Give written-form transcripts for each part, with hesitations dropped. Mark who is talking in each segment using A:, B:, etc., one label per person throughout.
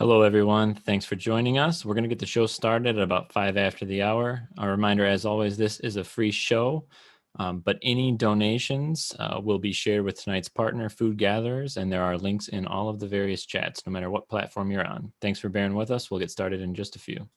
A: Hello, everyone. Thanks for joining us. We're going to get the show started at about 5 after the hour. A reminder, as always, this is a free show, but any donations will be shared with tonight's partner, Food Gatherers, and there are links in all of the various chats, no matter what platform you're on. Thanks for bearing with us. We'll get started in just a few.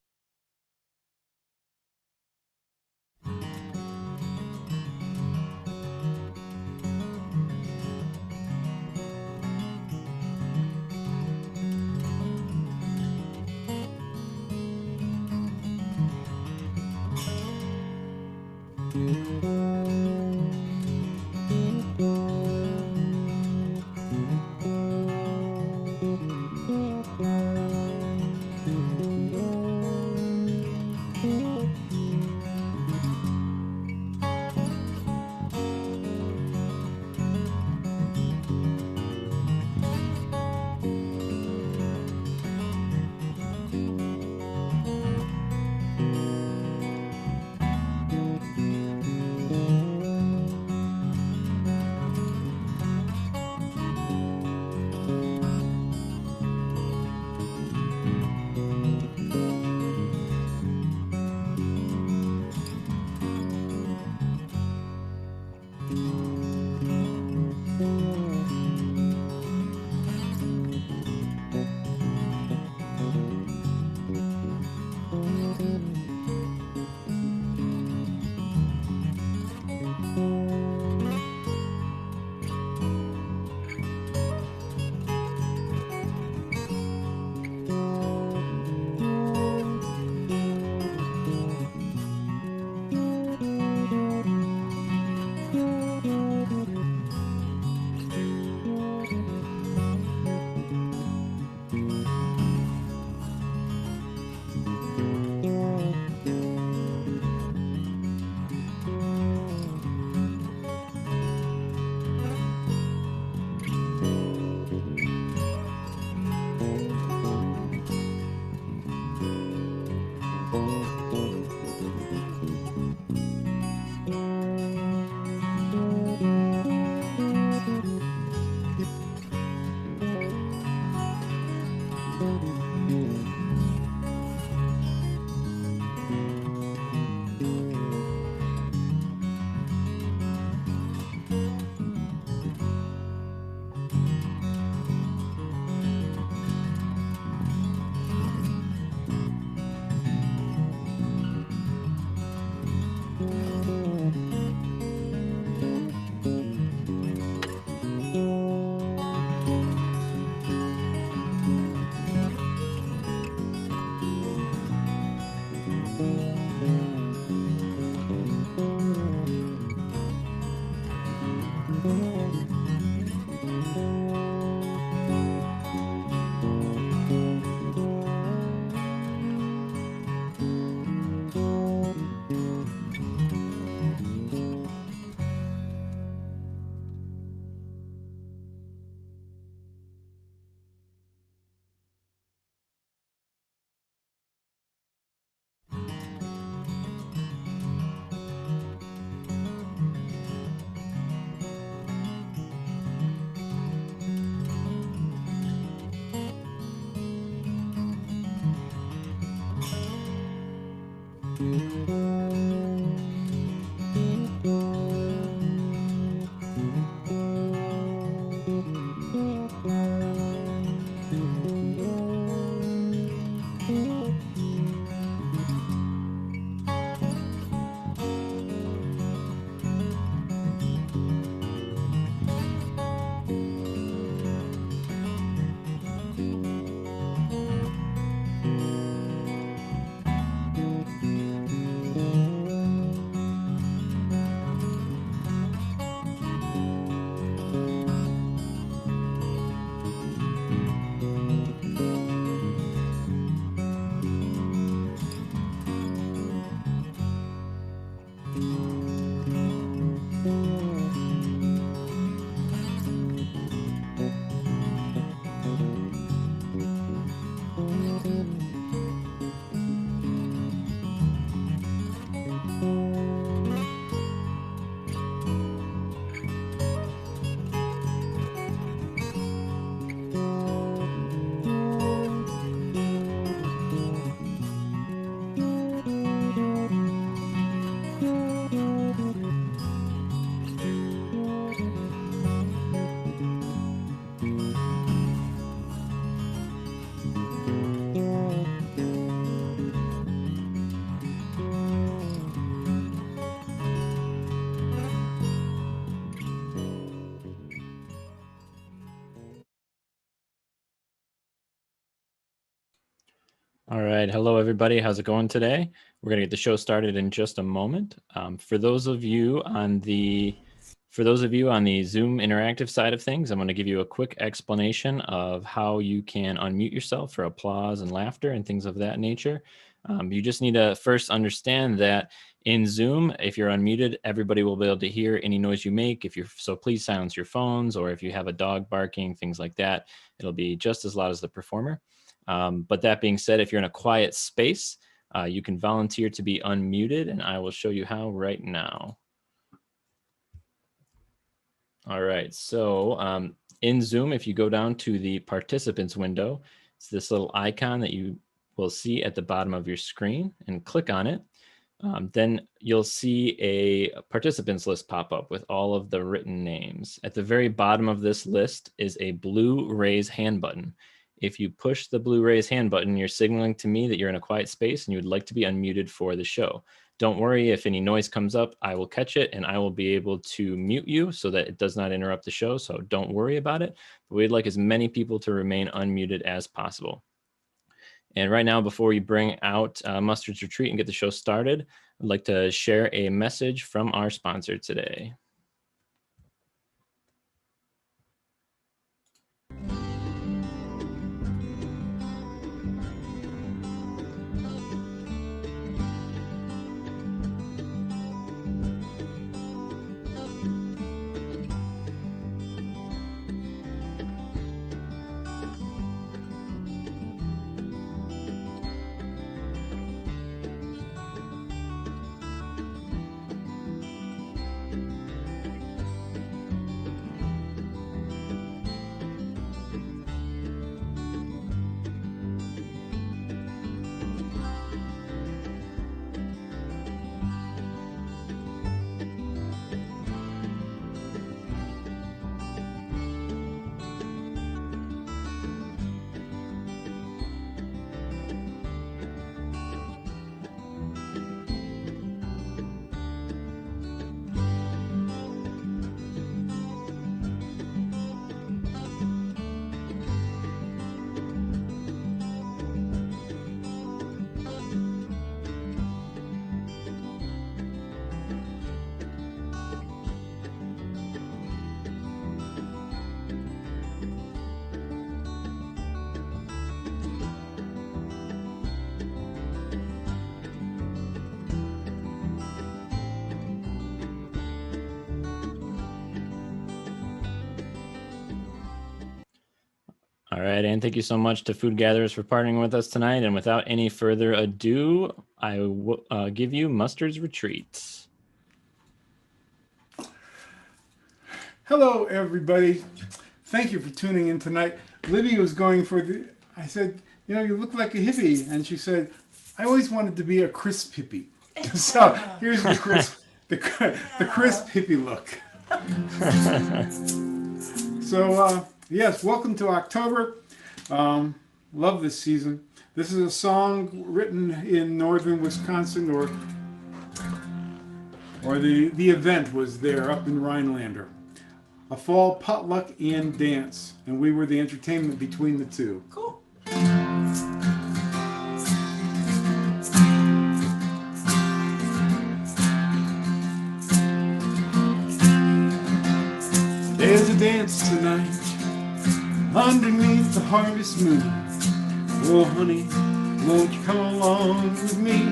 A: All right. Hello, everybody. How's it going today? We're going to get the show started in just a moment. For those of you on the Zoom interactive side of things, I'm going to give you a quick explanation of how you can unmute yourself for applause and laughter and things of that nature. You just need to first understand that in Zoom, if you're unmuted, everybody will be able to hear any noise you make. So please silence your phones, or if you have a dog barking, things like that, it'll be just as loud as the performer. But that being said, if you're in a quiet space, you can volunteer to be unmuted, and I will show you how right now. All right, so in Zoom, if you go down to the participants window, it's this little icon that you will see at the bottom of your screen, and click on it. Then you'll see a participants list pop up with all of the written names. At the very bottom of this list is a blue raise hand button. If you push the blue raise hand button, you're signaling to me that you're in a quiet space and you would like to be unmuted for the show. Don't worry, if any noise comes up, I will catch it and I will be able to mute you so that it does not interrupt the show. So don't worry about it. But we'd like as many people to remain unmuted as possible. And right now, before we bring out Mustard's Retreat and get the show started, I'd like to share a message from our sponsor today. All right, and thank you so much to Food Gatherers for partnering with us tonight. And without any further ado, I will give you Mustard's Retreat.
B: Hello, everybody. Thank you for tuning in tonight. Libby was going for I said, you look like a hippie. And she said, I always wanted to be a crisp hippie. So here's the crisp hippie look. So, yes, welcome to October. Love this season. This is a song written in northern Wisconsin, or the event was there up in Rhinelander. A fall potluck and dance, and we were the entertainment between the two.
C: Cool.
B: There's a dance tonight underneath the harvest moon. Oh, honey, won't you come along with me?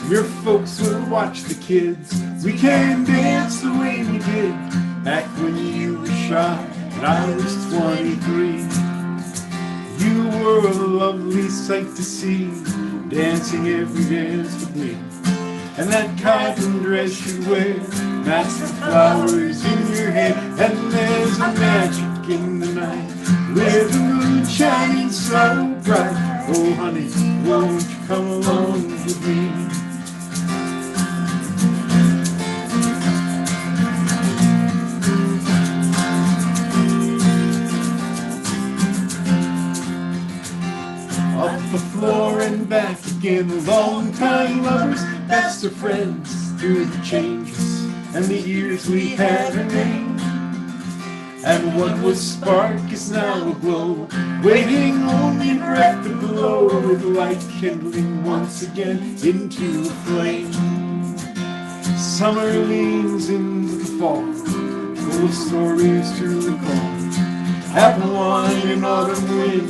B: Your folks will watch the kids. We can dance the way we did back when you were shy and I was 23. You were a lovely sight to see, dancing every dance with me. And that cotton dress you wear matched the flowers in your hair. And there's a magic in the night with the moon shining so bright. Oh, honey, won't you come along with me? Up the floor and back again, long-time lovers, best of friends through the changes and the years we had remained. And what was spark is now aglow, waiting only breath to blow, with light kindling once again into the flame. Summer leans into the fall, full of stories to recall. Apple wine and autumn wind,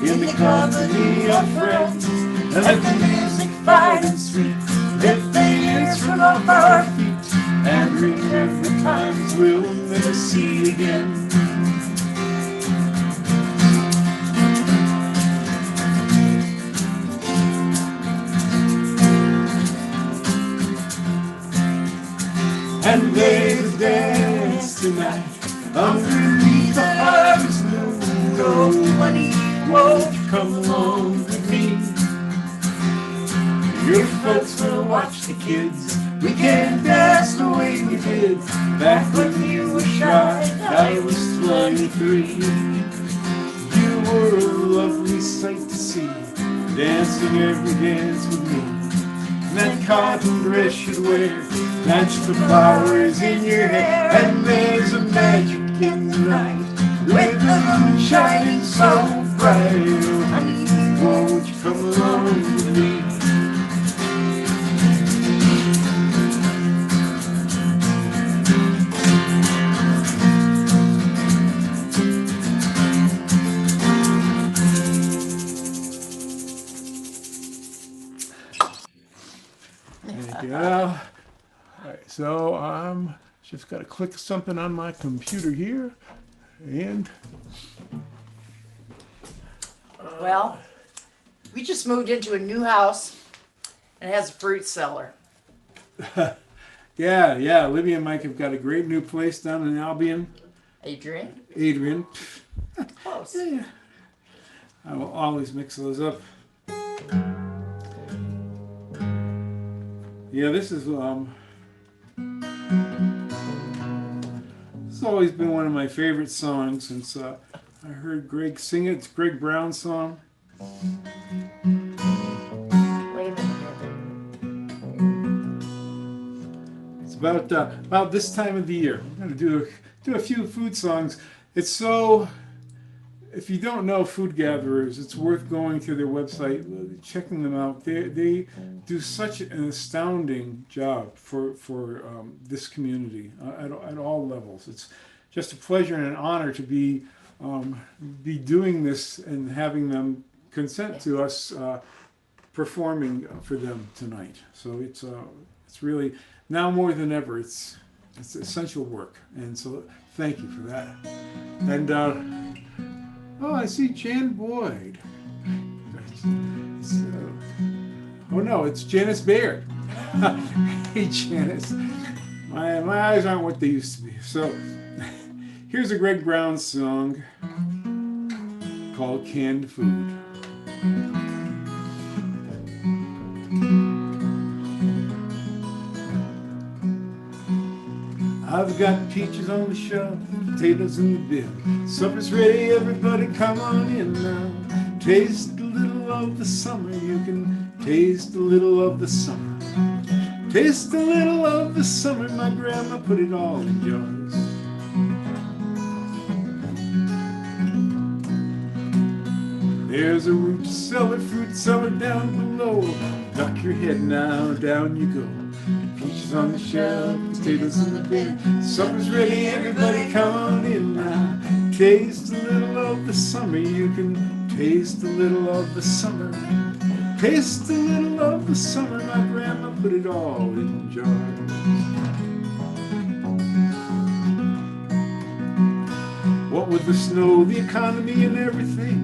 B: in the company of friends. And let the music fine and sweet lift the years from off our feet, and remember times we'll never see again. And they dance tonight underneath the harvest moon. Oh, honey, won't you come along with me? Your folks will watch the kids. We can't dance the way we did back when you were shy. I was 23. You were a lovely sight to see, dancing every dance with me. And that cotton dress you'd wear matched the flowers in your hair. And there's a magic in the night with the moon shining so bright. Oh, honey, won't you come along with me?
C: Yeah. All right, so just got to click something on my computer here, and
D: Well, we just moved into a new house and it has a fruit cellar.
B: Yeah, Libby and Mike have got a great new place down in Albion.
D: Adrian? Close.
B: Yeah. I will always mix those up. Yeah, this has always been one of my favorite songs since I heard Greg sing it. It's Greg Brown's song.
D: Wait a minute.
B: It's about this time of the year. I'm gonna do a few food songs. It's so. If you don't know Food Gatherers, it's worth going to their website, checking them out. They do such an astounding job for this community at all levels. It's just a pleasure and an honor to be doing this and having them consent to us performing for them tonight. So it's really now more than ever. It's essential work, and so thank you for that. And. Oh, I see Jan Boyd. Oh no, it's Janice Baird. Hey Janice. My eyes aren't what they used to be. So here's a Greg Brown song called Canned Food. I've got peaches on the shelf, potatoes in the bin. Supper's ready, everybody come on in now. Taste a little of the summer, you can taste a little of the summer. Taste a little of the summer, my grandma put it all in jars. There's a fruit cellar down below. Duck your head now, down you go. Peaches on the shelf, potatoes in the bin. Supper's ready, everybody come on in now. Taste a little of the summer, you can taste a little of the summer. Taste a little of the summer, my grandma put it all in jars. What with the snow, the economy and everything,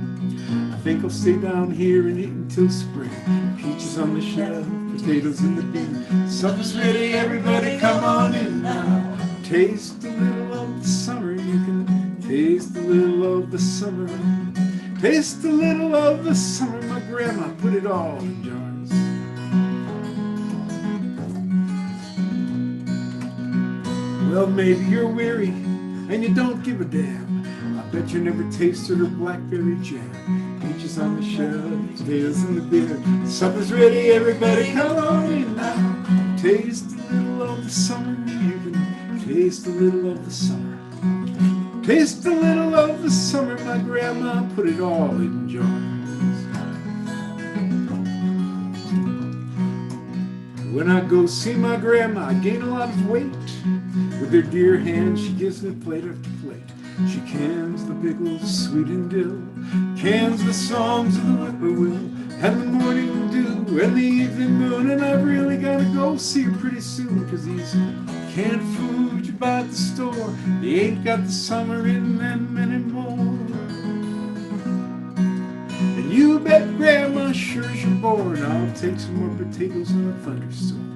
B: I think I'll stay down here and eat until spring. Peaches on the shelf, potatoes in the bin. Supper's ready, everybody come on in now. Taste a little of the summer, you can taste a little of the summer. Taste a little of the summer, my grandma put it all in jars. Well, maybe you're weary and you don't give a damn. I bet you never tasted her blackberry jam. Peaches on the shelf, potatoes in the bin. Supper's ready, everybody come on in now. Taste a little of the summer, you can taste a little of the summer. Taste a little of the summer, my grandma put it all in jars. When I go see my grandma, I gain a lot of weight. With her dear hand, she gives me plate after plate. She cans the pickles, sweet and dill, cans the songs of the whippoorwill, and the morning dew, and the evening moon, and I've really gotta go see her pretty soon, 'cause these canned food you buy at the store, they ain't got the summer in them anymore. And you bet Grandma, sure as you're born, I'll take some more potatoes in a thunderstorm.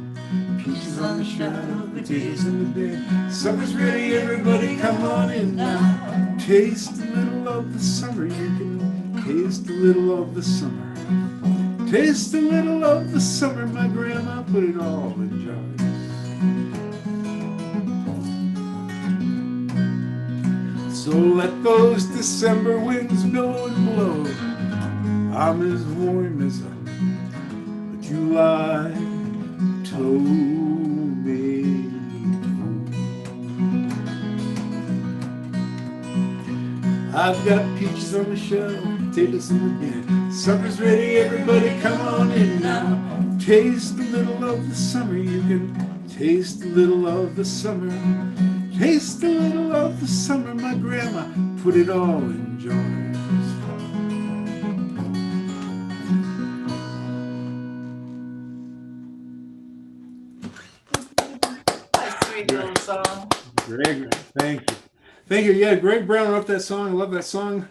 B: Peaches on the shelf, potatoes in the bed. Supper's ready, everybody come on in now. Taste a little of the summer, you can taste a little of the summer. Taste a little of the summer, my grandma put it all in jars. So let those December winds blow and blow. I'm as warm as a July tomato. I've got peaches on the shelf, potatoes in the bin. Supper's ready, everybody come on in now. Taste a little of the summer, you can taste a little of the summer. Taste a little of the summer, my grandma put it all in jars.
D: Sweet little song.
B: Greg, thank you. Thank you. Yeah, Greg Brown wrote that song. I love that song.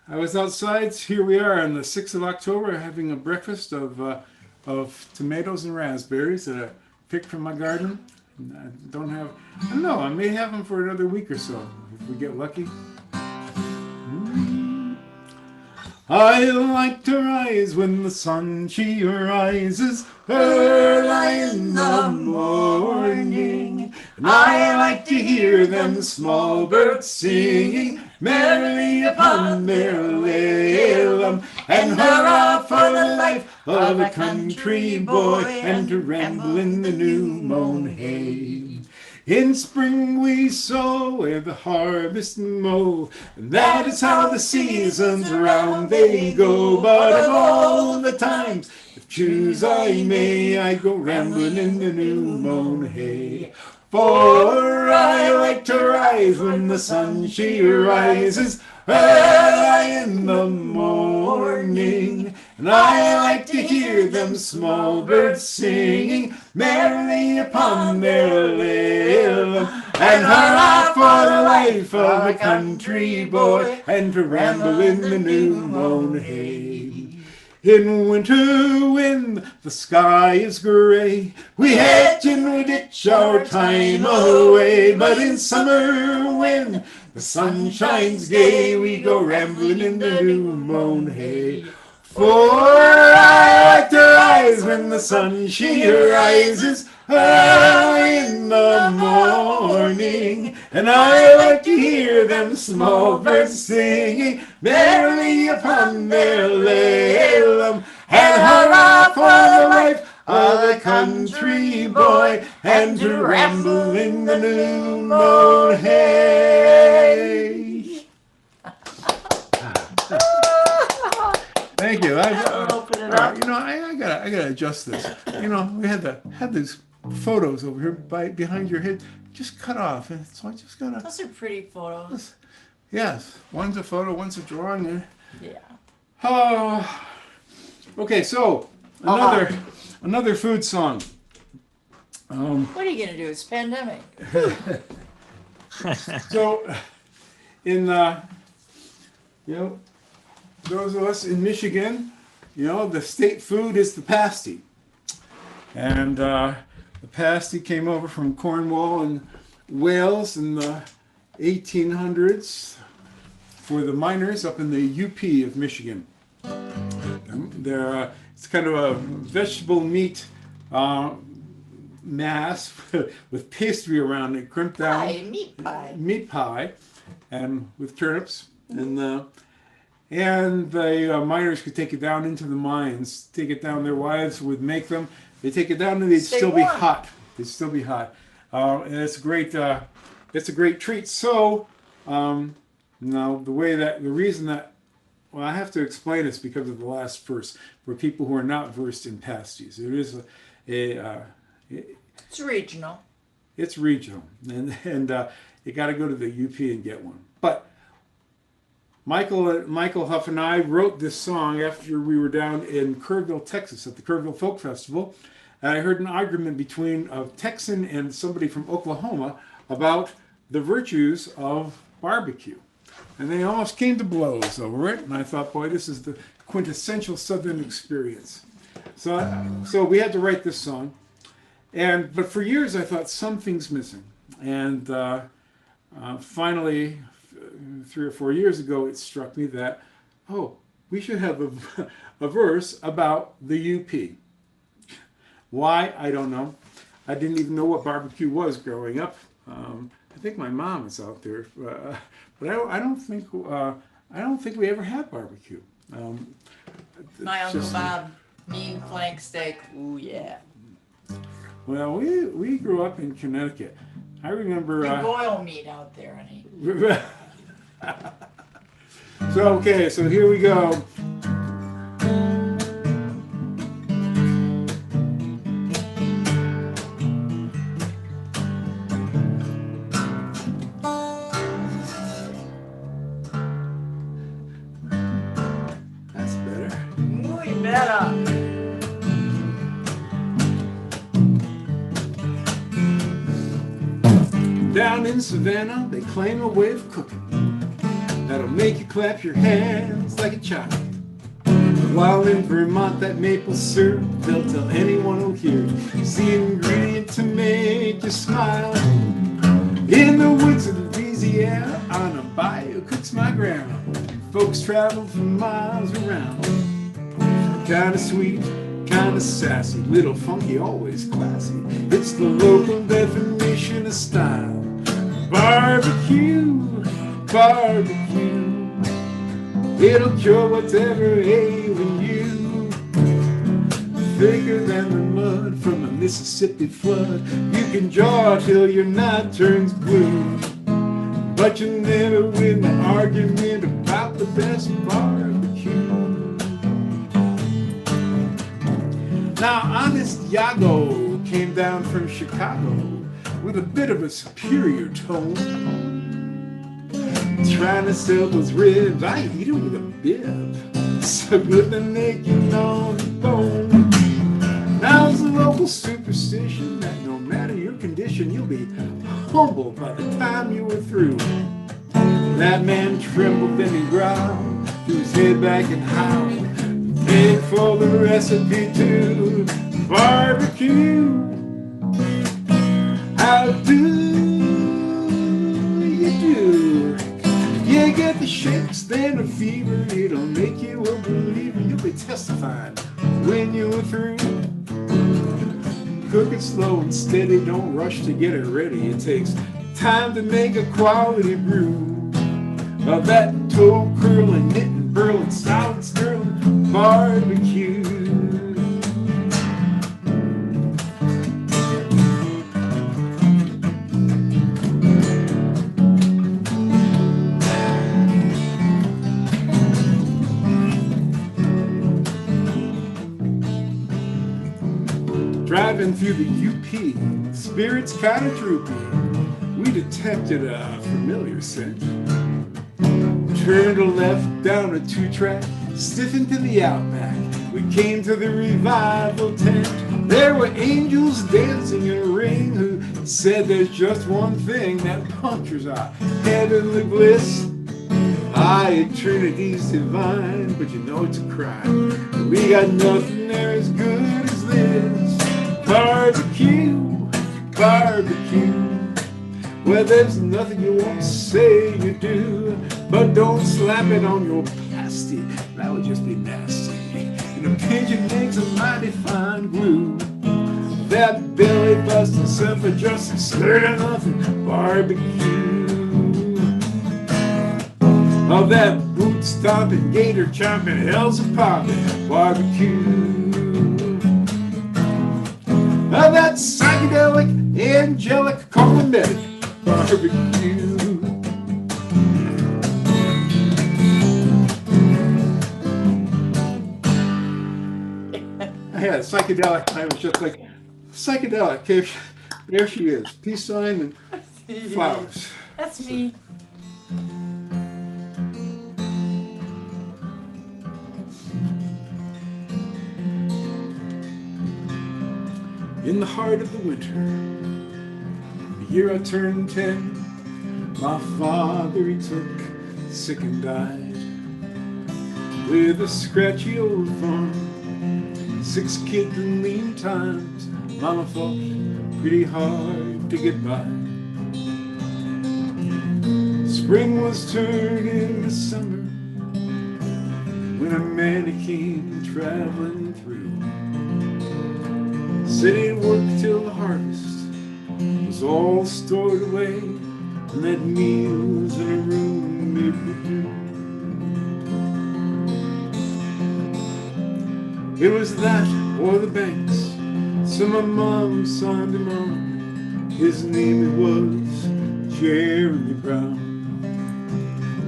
B: I was outside. Here we are on the 6th of October having a breakfast of tomatoes and raspberries that I picked from my garden. And I don't know, I may have them for another week or so if we get lucky. I like to rise when the sun she rises early in the morning. And I like to hear them small birds singing merrily upon their lalum. And hurrah for the life of a country boy, and to ramble in the new mown hay. In spring we sow, and the harvest mow, and that is how the seasons round they go. But of all the times, if choose I may, I go rambling in the new mown hay. For I like to rise when the sun she rises early in the morning. And I like to hear them small birds singing merrily upon their lalum. And hurrah for the life of a country boy, and to ramble in the new mown hay. In winter when the sky is gray, we hedge and we ditch our time away. But in summer when the sun shines gay, we go rambling in the new mown hay. For I like to rise when the sun she rises early in the morning. And I like to hear them small birds singing merrily upon their lalum. And hurrah for the life of a country boy, and to ramble in the new mown hay. Thank you.
D: Open it up.
B: I gotta adjust this. We had these photos over here behind your head just cut off, and so I just gotta.
D: Those are pretty photos.
B: Yes, one's a photo, one's a drawing.
D: Yeah.
B: Oh, okay. So another food song.
D: What are you gonna do? It's pandemic.
B: So, in those of us in Michigan, the state food is the pasty, and the pasty came over from Cornwall and Wales in the 1800s for the miners up in the UP of Michigan. It's kind of a vegetable meat mass with pastry around it, crimped down. Meat pie, and with turnips, and the miners could take it down into the mines, take it down. Their wives would make them. They take it down, and they'd still be hot. They'd still be hot, and it's a great treat. So Now, the reason that, well, I have to explain this because of the last verse, for people who are not versed in pasties. It is
D: It's regional.
B: it's regional, and you got to go to the UP and get one. But Michael Huff and I wrote this song after we were down in Kerrville, Texas, at the Kerrville Folk Festival, and I heard an argument between a Texan and somebody from Oklahoma about the virtues of barbecue. And they almost came to blows over it. And I thought, boy, this is the quintessential Southern experience. So we had to write this song. But for years I thought something's missing. And finally, 3 or 4 years ago, it struck me that, we should have a verse about the UP. Why? I don't know. I didn't even know what barbecue was growing up. I think my mom is out there, but I don't think we ever had barbecue.
D: My Uncle Bob, mean flank steak. Ooh, yeah.
B: Well, we grew up in Connecticut. I remember.
D: We boil meat out there, honey.
B: So here we go. That's better.
D: Muy better.
B: Down in Savannah, they claim a way of cooking that'll make you clap your hands like a child. While in Vermont, that maple syrup, they'll tell anyone who'll hear it, it's the ingredient to make you smile. In the woods of Louisiana, on a bayou cooks my grandma. Folks travel for miles around. Kinda sweet, kinda sassy, little funky, always classy. It's the local definition of style. Barbecue, barbecue, it'll cure whatever ailing you. Thicker than the mud from a Mississippi flood, you can jaw till your night turns blue. But you never win the argument about the best barbecue. Now, Honest Yago came down from Chicago with a bit of a superior tone. Trying to sell those ribs, I eat them with a bib. So good to make you on the bone. Now it's a local superstition that no matter your condition, you'll be humbled by the time you were through. That man trembled, then he growled, threw his head back and howled, paid for the recipe to barbecue. How do you do? You get the shakes, then a fever, it'll make you a believer. You'll be testifying when you're through. Cook it slow and steady, don't rush to get it ready. It takes time to make a quality brew of that toe curling, knitting, burling, solid sterling barbecue. Driving through the UP, spirits kind of droopy, we detected a familiar scent. Turned a left down a 2-track, stiffened to the outback. We came to the revival tent. There were angels dancing in a ring who said there's just one thing that punctures our heavenly bliss. Eternity's divine, but you know it's a crime. We got nothing there as good as this. Barbecue, barbecue. Well, there's nothing you won't say you do, but don't slap it on your plastic. That would just be nasty. And a pigeon makes a mighty fine glue. That belly busting, self-adjusting, slurring nothing barbecue. Of that boot stomping, gator chomping, hell's a popping barbecue. Of that psychedelic, angelic, comedic barbecue.
C: I had a psychedelic. I was just like, psychedelic. There she is. Peace sign and flowers.
D: That's me.
C: In the heart of the winter, the year I turned 10, my father he took sick and died. With a scratchy old farm, 6 kids and lean times, Mama fought pretty hard to get by. Spring was turned into summer when a man he came traveling through. Said he'd work till the harvest was all stored away, and that meals in a room it would do. It was that or the banks, so my mom signed him on. His name it was Jeremy Brown.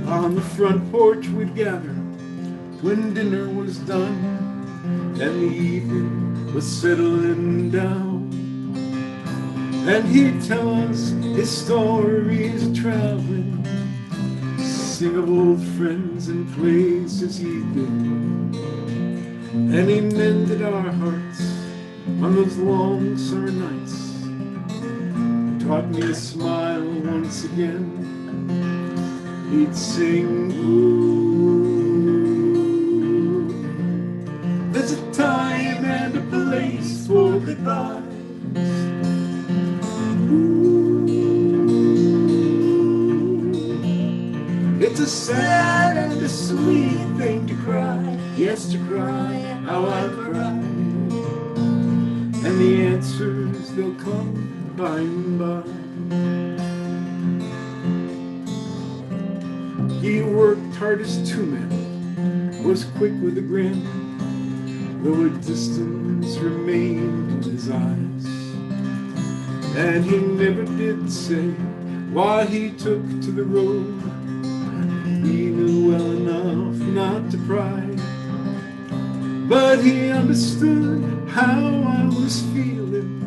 C: On the front porch we'd gather when dinner was done, and the evening was settling down, and he'd tell us his stories of traveling, sing of old friends and places he'd been, and he mended our hearts on those long summer nights, taught me to smile once again. He'd sing, ooh, there's a time and a place for goodbyes. Ooh, it's a sad and a sweet thing to cry. Yes, to cry, how I cry. And the answers, they'll come by and by. He worked hard as 2 men, was quick with a grin, though a distance remained in his eyes. And he never did say why he took to the road. He knew well enough not to pry, but he understood how I was feeling,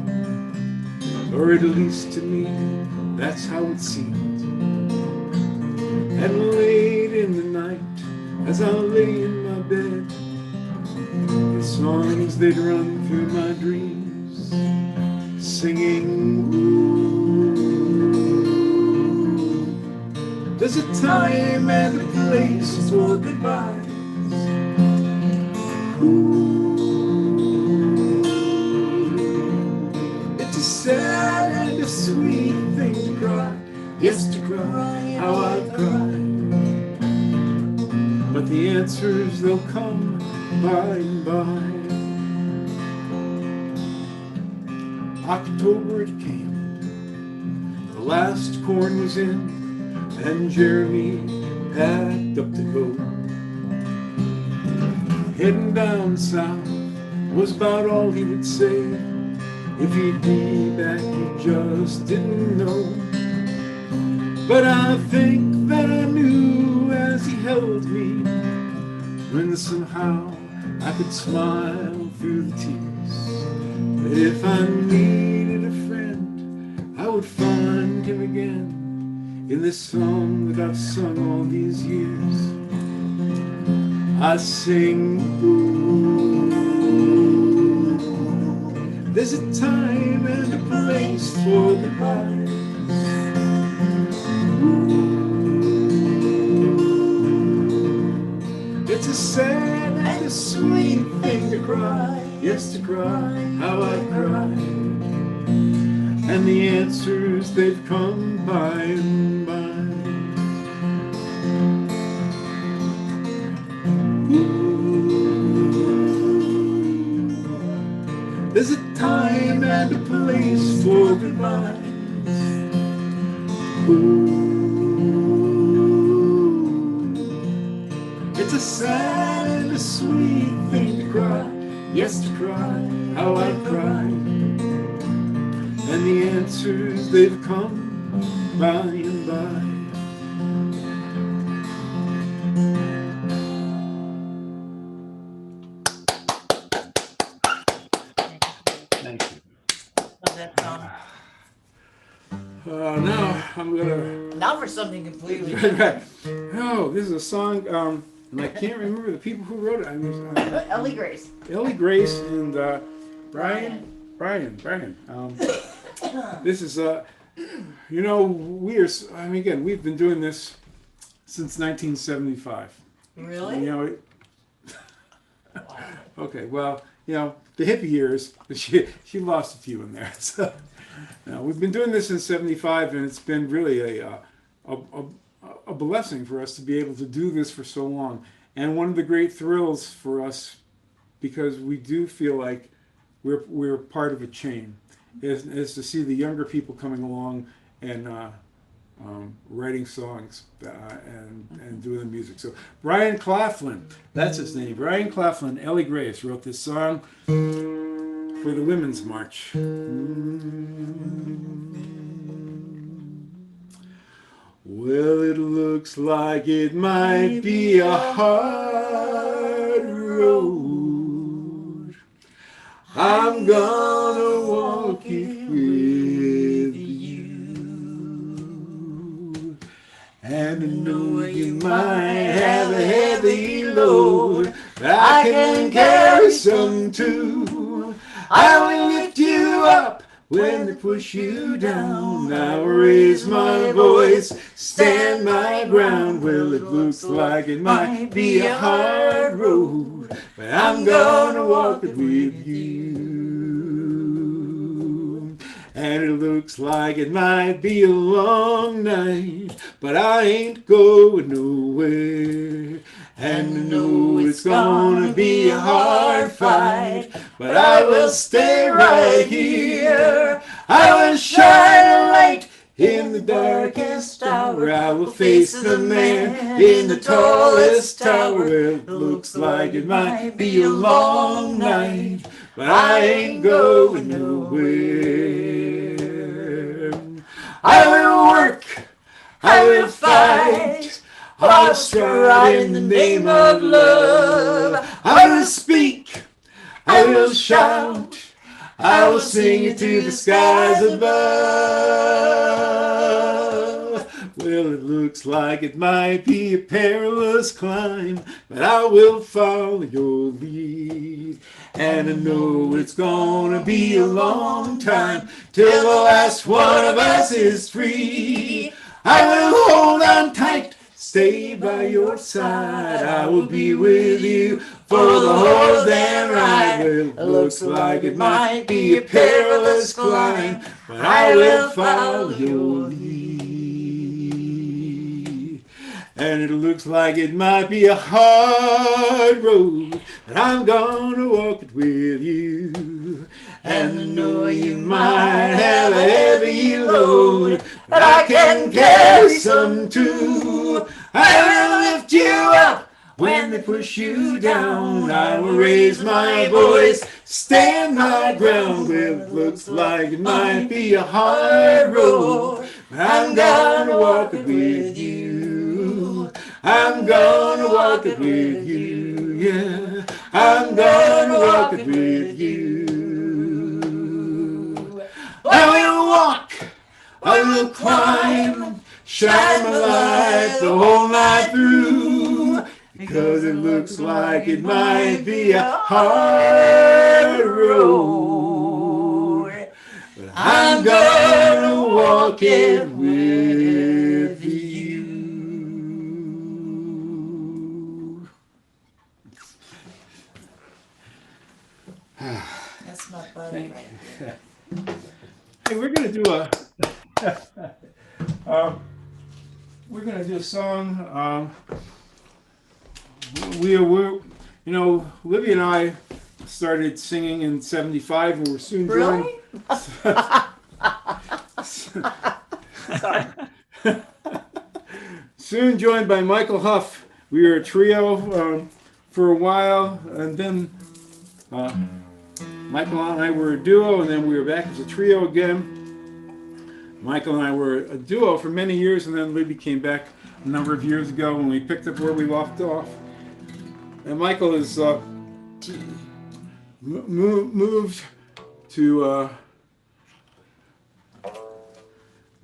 C: or at least to me, that's how it seemed. And late in the night, as I lay in my bed, his songs they'd run through my dreams, singing, ooh, there's a time and a place for goodbyes. Ooh, it's a sad and a sweet thing to cry. Yes, to cry, how I cry. But the answers, they'll come by and by. October it came, the last corn was in, and Jeremy packed up to go. Heading down south was about all he would say. If he'd be back, he just didn't know. But I think that I knew as he held me, when somehow I could smile through the tears, that if I needed a friend, I would find him again in this song that I've sung all these years. I sing, ooh, there's a time and a place for goodbyes. It's a sad and a sweet thing to cry. Yes, to cry, how I cry. And the answers, they've come by and by. Ooh, there's a time and a place for goodbyes. Ooh, it's a sad and a sweet thing to cry. Yes, to cry, how I cry. And the answers, they've come by and by. Now I'm gonna.
D: Now for something completely
C: Right. No, this is a song, and I can't remember the people who wrote it.
D: Ellie Grace.
C: Ellie Grace and Brian. This is you know, again, we've been doing this since 1975.
D: Really?
C: You know, okay, well, you know, the hippie years, she lost a few in there. So, we've been doing this since '75, and it's been really a blessing for us to be able to do this for so long. And one of the great thrills for us, because we do feel like we're part of a chain, is to see the younger people coming along and writing songs and doing the music. So Brian Claflin, that's his name. Brian Claflin, Ellie Grace wrote this song for the Women's March. Well, it looks like it might be a hard road. I'm gonna walk it with you. And I know you might have a heavy load, but I can carry some too. I will lift you up when they push you down. I will raise my voice, stand my ground. Well, it looks like it might be a hard road, but I'm gonna walk it with you. And it looks like it might be a long night, but I ain't going nowhere. And I know it's gonna be a hard fight, but I will stay right here. I will shine a light in the darkest hour. I will face the man in the tallest tower. It looks like it might be a long night, but I ain't going nowhere. I will work, I will fight, I'll stride in the name of love. I will speak, I will shout, I will sing it to the skies above. Well, it looks like it might be a perilous climb, but I will follow your lead. And I know it's gonna be a long time till the last one of us is free. I will hold on tight, stay by your side. I will be with you for the whole damn ride. Well, it looks like it might be a perilous climb, but I will follow your lead. And it looks like it might be a hard road, but I'm gonna walk it with you. And I know you might have a heavy load, but I can carry some too. I will lift you up when they push you down. I will raise my voice, stand my ground. Well, it looks like it might be a hard road, but I'm gonna walk it with you. I'm gonna walk it with you, yeah. I'm gonna walk it with you. I will walk, I will climb, shine my light the whole night through, because it looks like it might be a hard road, but I'm gonna walk it with you.
D: That's my buddy right there.
C: Hey, we're gonna do a song. We're you know, Libby and I started singing in '75, and we're soon joined.
D: Really?
C: Soon joined by Michael Huff. We were a trio for a while, and then Michael and I were a duo, and then we were back as a trio again. Michael and I were a duo for many years, and then Libby came back a number of years ago when we picked up where we left off. And Michael is moved to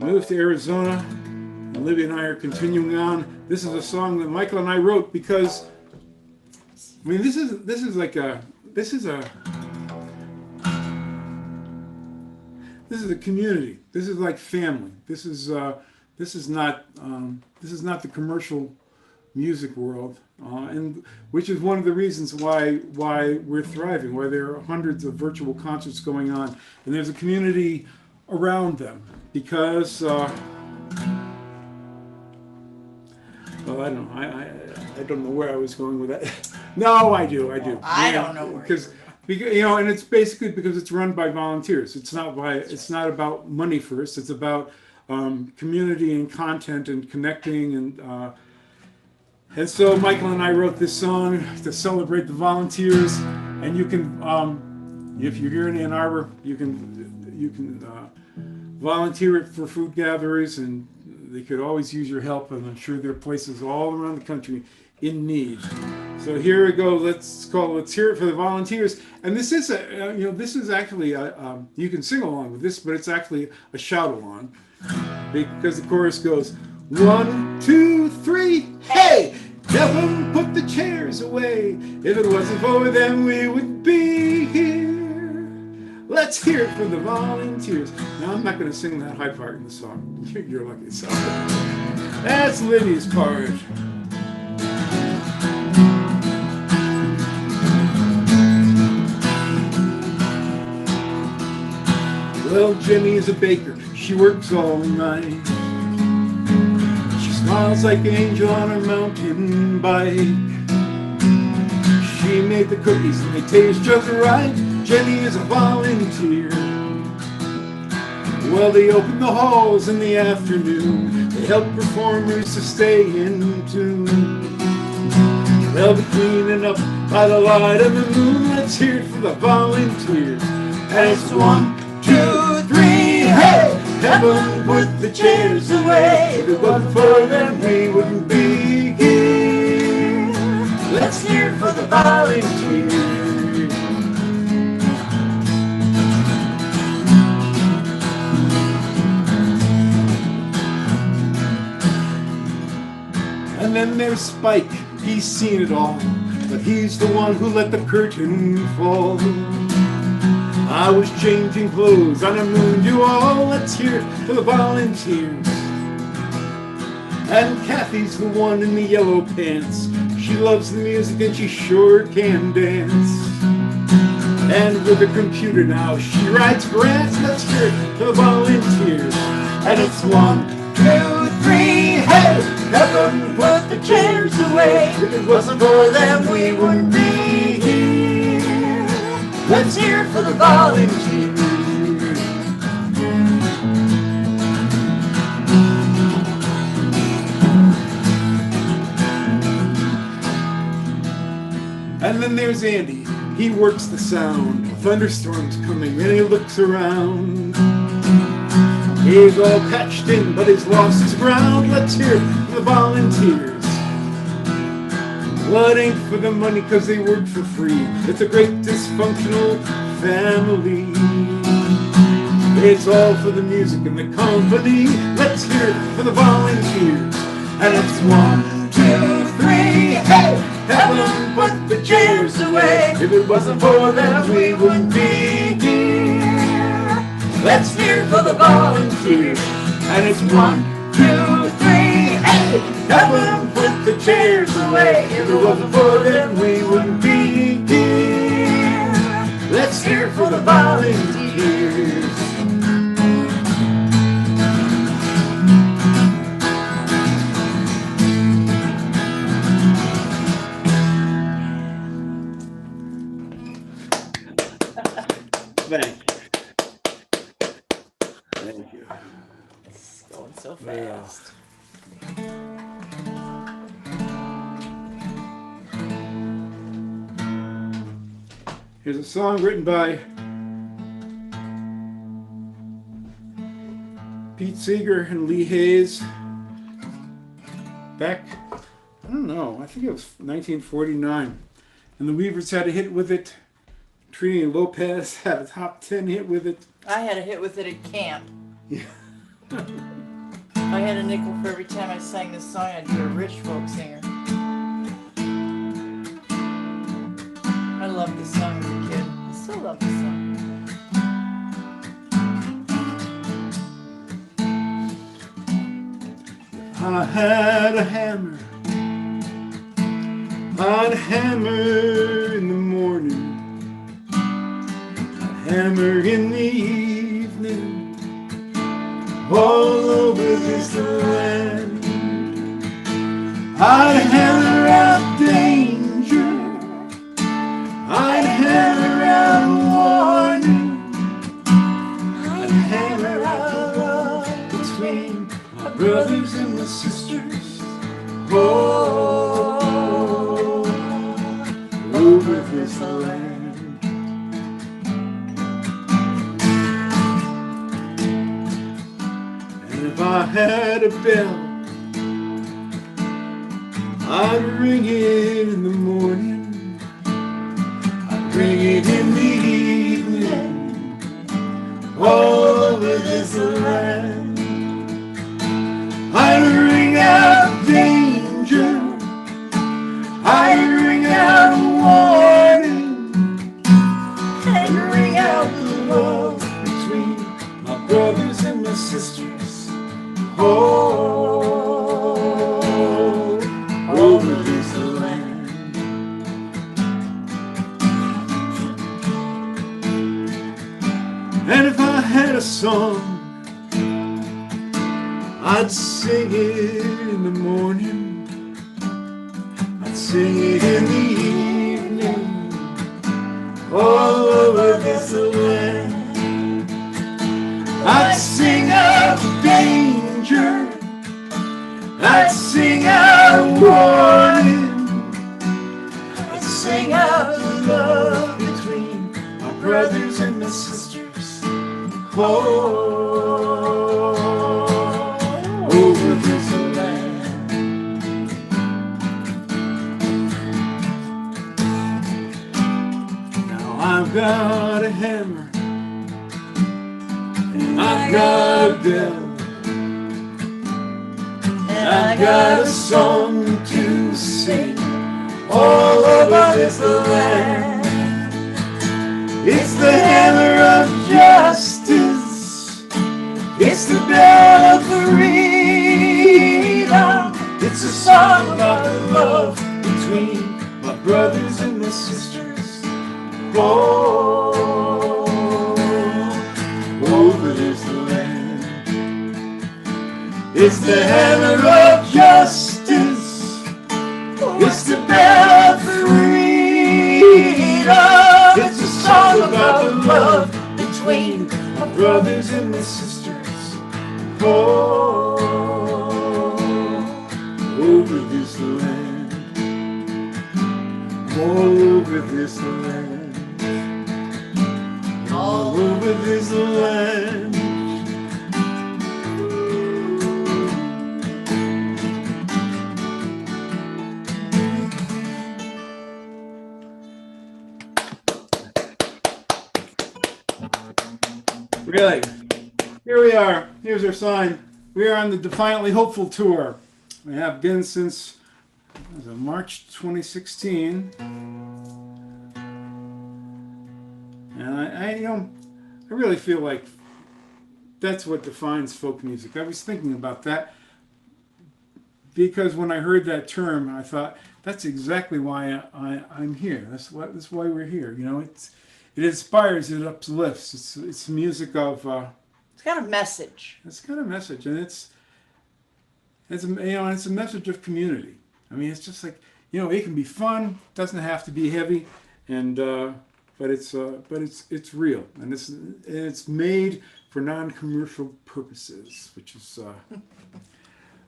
C: moved to Arizona, and Libby and I are continuing on. This is a song that Michael and I wrote because, I mean, this is a community. This is like family. This is not the commercial music world, and which is one of the reasons why we're thriving, why there are hundreds of virtual concerts going on, and there's a community around them because well, I don't know. I don't know where I was going with that. No, I do.
D: I
C: Yeah,
D: don't know where
C: because you know, and it's basically because it's run by volunteers. It's not about money first. It's about community and content and connecting and so Michael and I wrote this song to celebrate the volunteers. And you can, if you're here in Ann Arbor, you can volunteer it for food gatherings, and they could always use your help. And I'm sure there are places all around the country in need. So here we go. Let's hear it for the volunteers. And this is this is actually you can sing along with this, but it's actually a shout along because the chorus goes 1, 2, 3, hey! Heaven put the chairs away. If it wasn't for them, we wouldn't be here. Let's hear it for the volunteers. Now I'm not going to sing that high part in the song. You're lucky. So that's Libby's part. Well, Jenny is a baker. She works all night. She smiles like an angel on her mountain bike. She made the cookies and they taste just right. Jenny is a volunteer. Well, they open the halls in the afternoon. They help performers to stay in tune. They'll be cleaning up by the light of the moon. Let's hear it for the volunteers. And it's 1, 2, 3, hey! Heaven put the chairs away. If it wasn't for them, we wouldn't be here. Let's hear it for the volunteers. And then there's Spike. He's seen it all, but he's the one who let the curtain fall. I was changing clothes on a moon to all. Let's hear it for the volunteers. And Kathy's the one in the yellow pants. She loves the music and she sure can dance. And with a computer now she writes grants. Let's hear it for the volunteers. And it's 1, 2, 3, hey! Heaven put the chairs away. If it wasn't for them, we wouldn't be here. Let's hear it for the volunteers. And then there's Andy. He works the sound. A thunderstorm's coming and he looks around. He's all patched in, but he's lost his ground. Let's hear it for the volunteers. Well, it ain't for the money, cause they work for free. It's a great dysfunctional family. It's all for the music and the company. Let's hear it for the volunteers. And it's 1, 2, 3, hey! Heaven put the chairs away. If it wasn't for them, we wouldn't be here. Let's hear it for the volunteers. And it's 1, 2, 3, hey! Heaven put the chairs away. If it wasn't for them, we wouldn't be here. Let's hear it for the volunteers. Thank you. Thank you.
D: It's going so fast.
C: Here's a song written by Pete Seeger and Lee Hayes back, I don't know, I think it was 1949. And the Weavers had a hit with it. Trini Lopez had a top 10 hit with it.
D: I had a hit with it at camp.
C: Yeah.
D: If I had a nickel for every time I sang this song, I'd be a rich folk singer. I loved this song as a kid. I still love this song.
C: I had a hammer, I'd hammer in the morning, I'd hammer in the evening, all over this land. I'd hammer out danger, I'd hammer out warning, I'd hammer out love between my brothers and my sisters, oh, over this land. And if I had a bell, I'd ring it in the morning, I'd ring it in the evening, all over this land. I'd ring out danger, I'd ring out warning, I'd ring out the love between my brothers and my sisters, oh, over this land. And if I had a song, I'd sing it in the morning, I'd sing it in the evening, all over this land. I'd sing out danger, I'd sing out warning, I'd sing out love between my brothers and my sisters, oh, over this land. Now I've got a hammer and I've got a bell, and I've got a song to sing all over this land. It's the hammer of justice, it's the bell of freedom, it's a song about the love between my brothers and my sisters, oh, over this land. It's the hammer of justice, it's the bell of freedom, it's a song about the love between my brothers and my sisters, oh, over this land, all over this land, all over this land. Really, here we are. Here's our sign. We are on the Defiantly Hopeful tour. We have been since March 2016, and I really feel like that's what defines folk music. I was thinking about that because when I heard that term, I thought that's exactly why I'm here. That's why we're here. You know, it inspires, it uplifts. It's music of.
D: It's got a message.
C: It's got a message, and it's a message of community. I mean, it's just like, it can be fun. Doesn't have to be heavy, and but it's real, and it's made for non-commercial purposes, which is a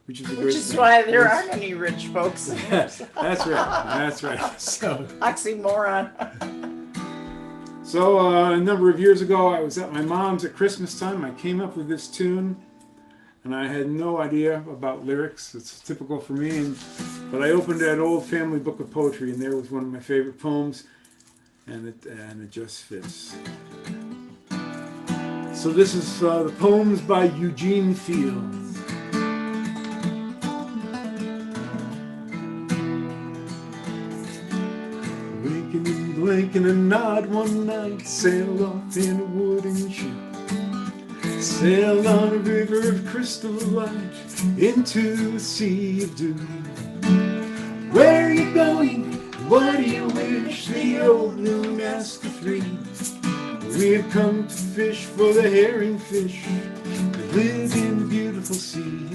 C: great thing.
D: Why there aren't any rich folks.
C: That's right. That's right. So
D: Oxymoron.
C: So a number of years ago, I was at my mom's at Christmas time. I came up with this tune, and I had no idea about lyrics. It's typical for me, but I opened that old family book of poetry, and there was one of my favorite poems, and it just fits. So this is the poems by Eugene Fields. Winking and blinking and nod one night, sailed off in a wooden ship. Sailed on a river of crystal light into a sea of dew. Where are you going? What do you wish? The old moon asked the three. We have come to fish for the herring fish that live in the beautiful sea.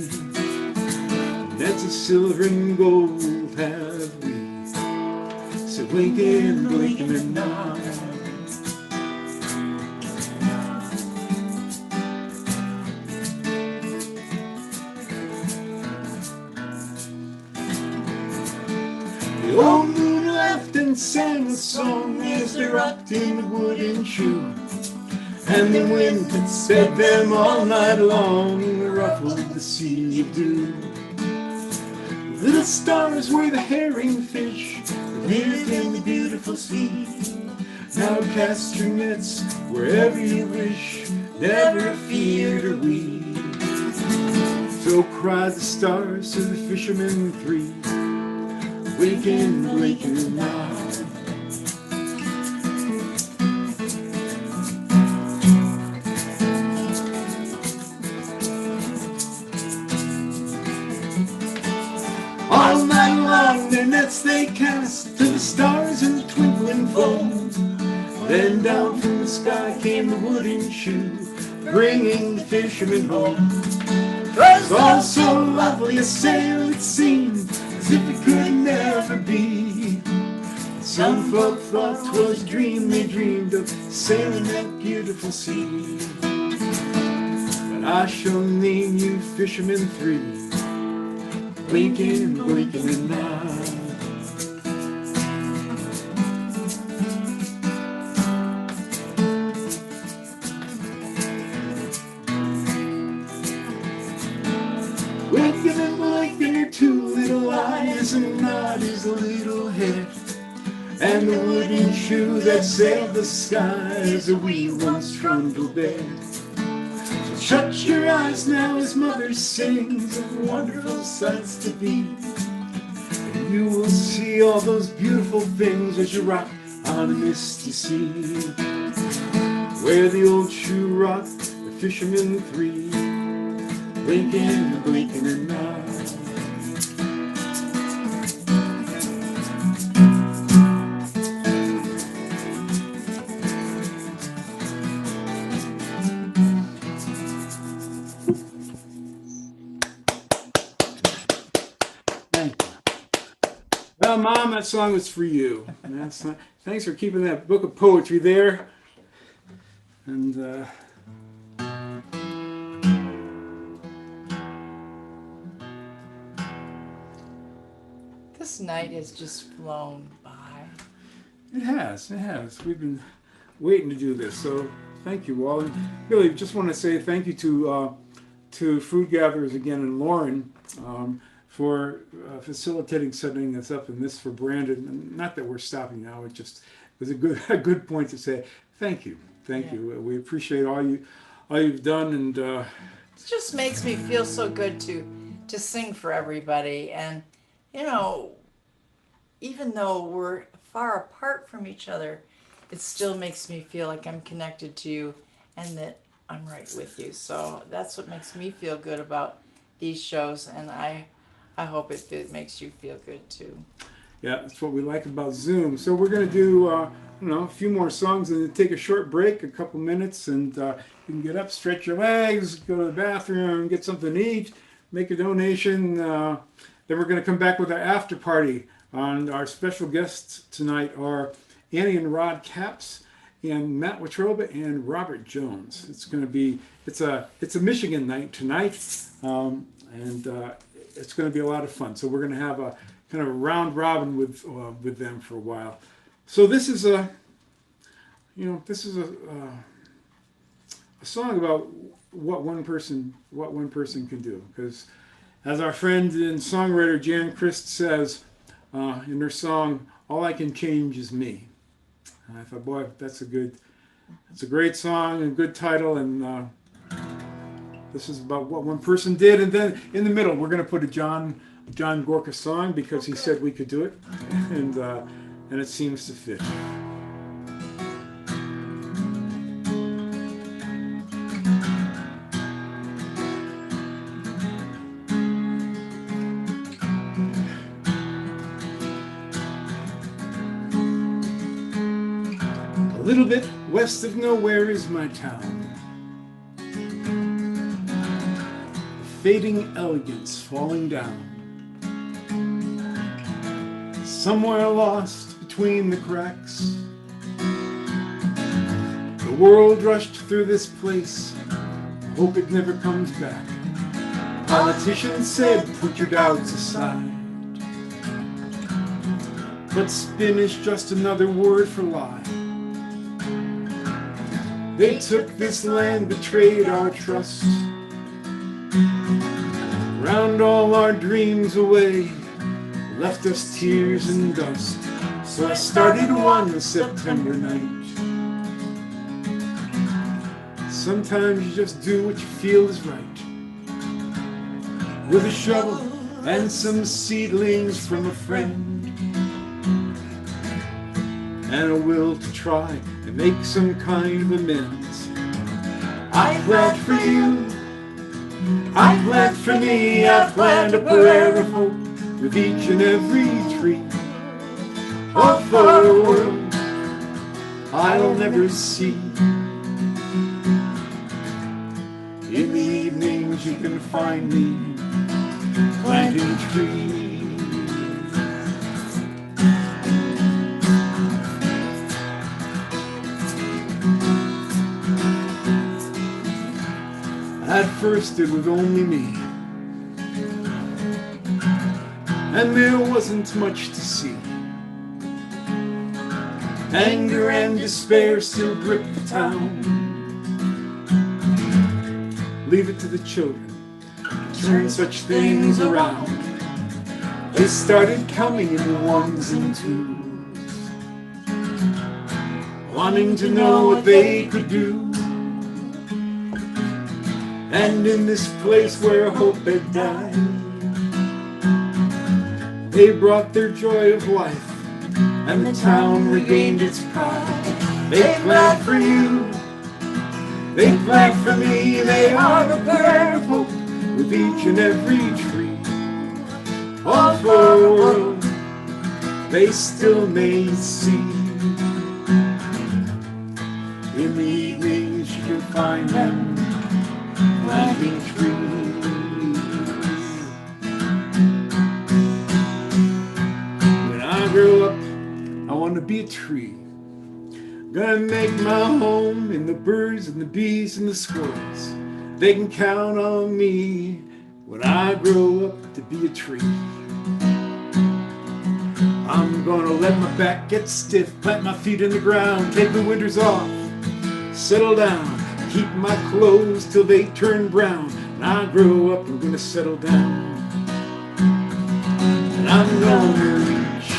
C: Nets of silver and gold have we. So winking, blinking and nod. The old moon laughed and sang a song as they rocked in the wooden shoe. And the wind that sped them all night long ruffled the sea of dew. Little stars were the herring fish that lived in the beautiful sea. Now cast your nets wherever you wish, never fear to weed. So cried the stars to the fishermen three, winking, blinking and nod. All night long their nets they cast to the stars in the twinkling foam. Then down from the sky came the wooden shoe, bringing the fishermen home. 'Twas all so lovely a sail it seemed, as if it could never be. Some folk thought 'twas a dream they dreamed of, sailing that beautiful sea. But I shall name you fishermen three, blinking, blinking and nod. Winking and blinking your two little eyes, and nod his little head. And the wooden shoe that sailed the skies, a wee once trundled bed. Shut your eyes now as mother sings of wonderful sights to be. And you will see all those beautiful things as you rock on a misty sea. Where the old shoe rocked, the fishermen three, blinking, blinking and nod. Well, Mom, that song was for you. And that's not, thanks for keeping that book of poetry there. And
D: This night has just flown by.
C: it has. We've been waiting to do this, so thank you all. And really, just want to say thank you to Food Gatherers again and Lauren for facilitating setting this up, and this for Brandon. And not that we're stopping now; it just was a good point to say thank you. Thank you. We appreciate all you've done, and
D: It just makes me feel so good to sing for everybody. And you know, even though we're far apart from each other, it still makes me feel like I'm connected to you and that I'm right with you. So that's what makes me feel good about these shows, and I hope it makes you feel good too.
C: yeah, that's what we like about Zoom. So we're going to do a few more songs and then take a short break, a couple minutes, and you can get up, stretch your legs, go to the bathroom, get something to eat, make a donation. Then we're going to come back with our after party. And our special guests tonight are Annie and Rod Capps, and Matt Watroba and Robert Jones. It's going to be it's a Michigan night tonight, and it's going to be a lot of fun. So we're going to have a kind of a round robin with them for a while. So this is a song about what one person can do, because as our friend and songwriter Jan Christ says in her song, "All I can change is me." And I thought, boy, that's a good It's a great song and good title, and this is about what one person did. And then in the middle, we're going to put a John Gorka song because he said we could do it, and it seems to fit. A little bit west of nowhere is my town. Fading elegance falling down. Somewhere lost between the cracks. The world rushed through this place. Hope it never comes back. Politicians said, put your doubts aside. But spin is just another word for lie. They took this land, betrayed our trust, round all our dreams away, left us tears and dust. So I started one September night. Sometimes you just do what you feel is right. With a shovel and some seedlings from a friend, and a will to try and make some kind of amends. I plant for you, I plant for me, I plant a prayer of hope with each and every tree. Oh, for a world I'll never see. In the evenings you can find me planting trees. At first it was only me, and there wasn't much to see. Anger and despair still grip the town. Leave it to the children to turn such things around. They started coming in ones and twos, wanting to know what they could do. And in this place where hope had died, they brought their joy of life, and the town regained its pride. They plant for you, they plant for me, they are the prayer of hope with each and every tree. All for a world they still may see. In the evenings you can find them planting trees. When I grow up, I want to be a tree. Gonna make my home in the birds and the bees and the squirrels. They can count on me when I grow up to be a tree. I'm gonna let my back get stiff, plant my feet in the ground, take the winters off, settle down. Keep my clothes till they turn brown. When I grow up, I'm gonna settle down. And I'm gonna reach,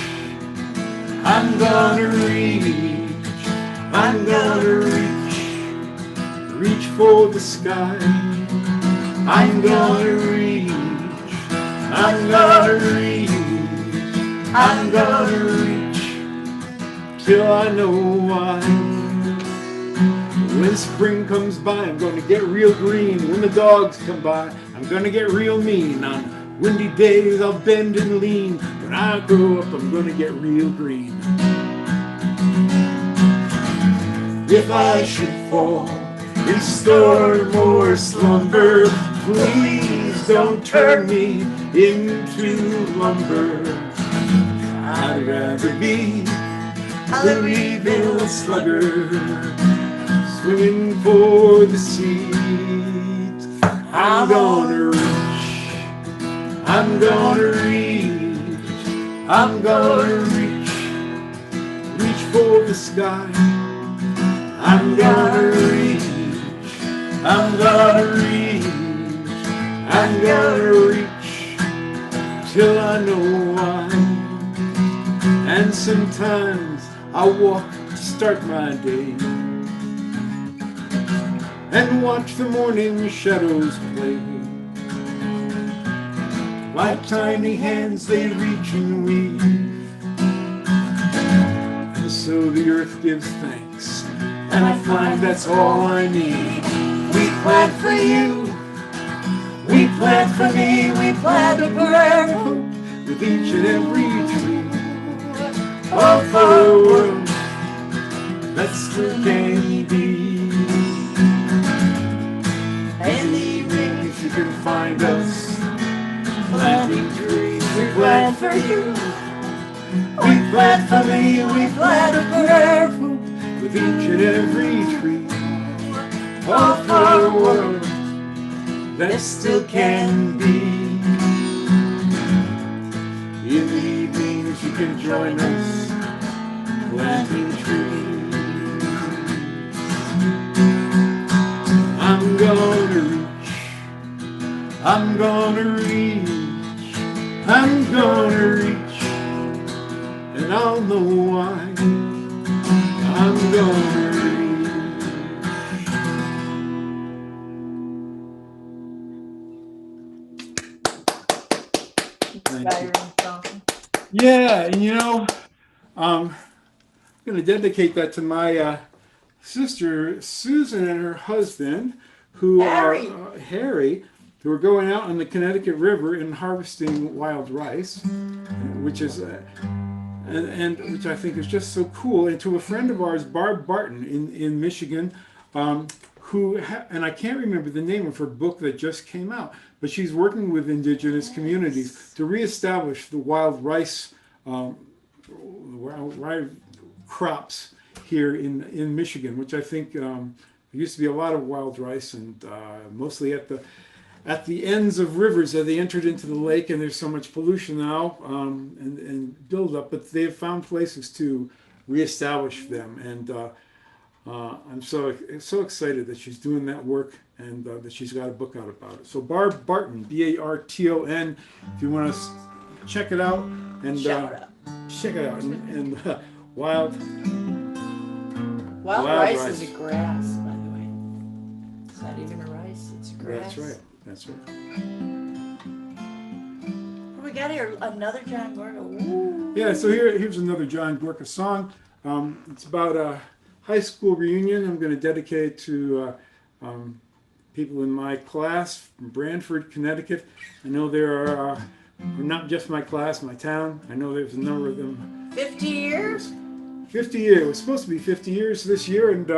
C: I'm gonna reach, I'm gonna reach for the sky. I'm gonna reach, I'm gonna reach, I'm gonna reach till I know why. When spring comes by, I'm gonna get real green. When the dogs come by, I'm gonna get real mean. On windy days, I'll bend and lean. When I grow up, I'm gonna get real green. If I should fall, restore more slumber. Please don't turn me into lumber. I'd rather be a Louisville slugger, swimming for the seat. I'm gonna reach, I'm gonna reach, I'm gonna reach for the sky. I'm gonna reach, I'm gonna reach, I'm gonna reach till I know why. And sometimes I walk to start my day, and watch the morning shadows play. Like tiny hands they reach and weave, and so the earth gives thanks, and I find that's all I need. We plant for you, we plant for me, we plant a prayer of hope with each and every tree. All for a world that still can be. In the evenings you can find us planting trees. We plant for you, we plant for me, we plant a prayer of hope with each and every tree. All for a world that still can be. In the evenings you can join us planting trees. I'm gonna reach, I'm gonna reach, I'm gonna reach, and I'll know why. I'm gonna
D: Inspiring song.
C: Yeah, and you know, I'm going to dedicate that to my sister Susan and her husband, who
D: Harry.
C: are Harry, who are going out on the Connecticut River and harvesting wild rice, which is and which I think is just so cool. And to a friend of ours, Barb Barton in Michigan, who and I can't remember the name of her book that just came out, but she's working with indigenous communities to reestablish the wild rice crops here in Michigan, which I think there used to be a lot of wild rice, and mostly at the ends of rivers as they entered into the lake, and there's so much pollution now and buildup, but they've found places to reestablish them, and I'm so excited that she's doing that work, and that she's got a book out about it. So Barb Barton, Barton, if you want to check it out, and check it out, and wild
D: rice is a grass, by the way. It's not even a rice, it's grass.
C: That's right.
D: Oh, we got here another John Gorka. Ooh.
C: Yeah, so here's another John Gorka song. It's about a high school reunion. I'm going to dedicate it to people in my class from Branford, Connecticut. I know there are not just my class, my town. I know there's a number of them.
D: 50 years?
C: 50 years. It was supposed to be 50 years this year, and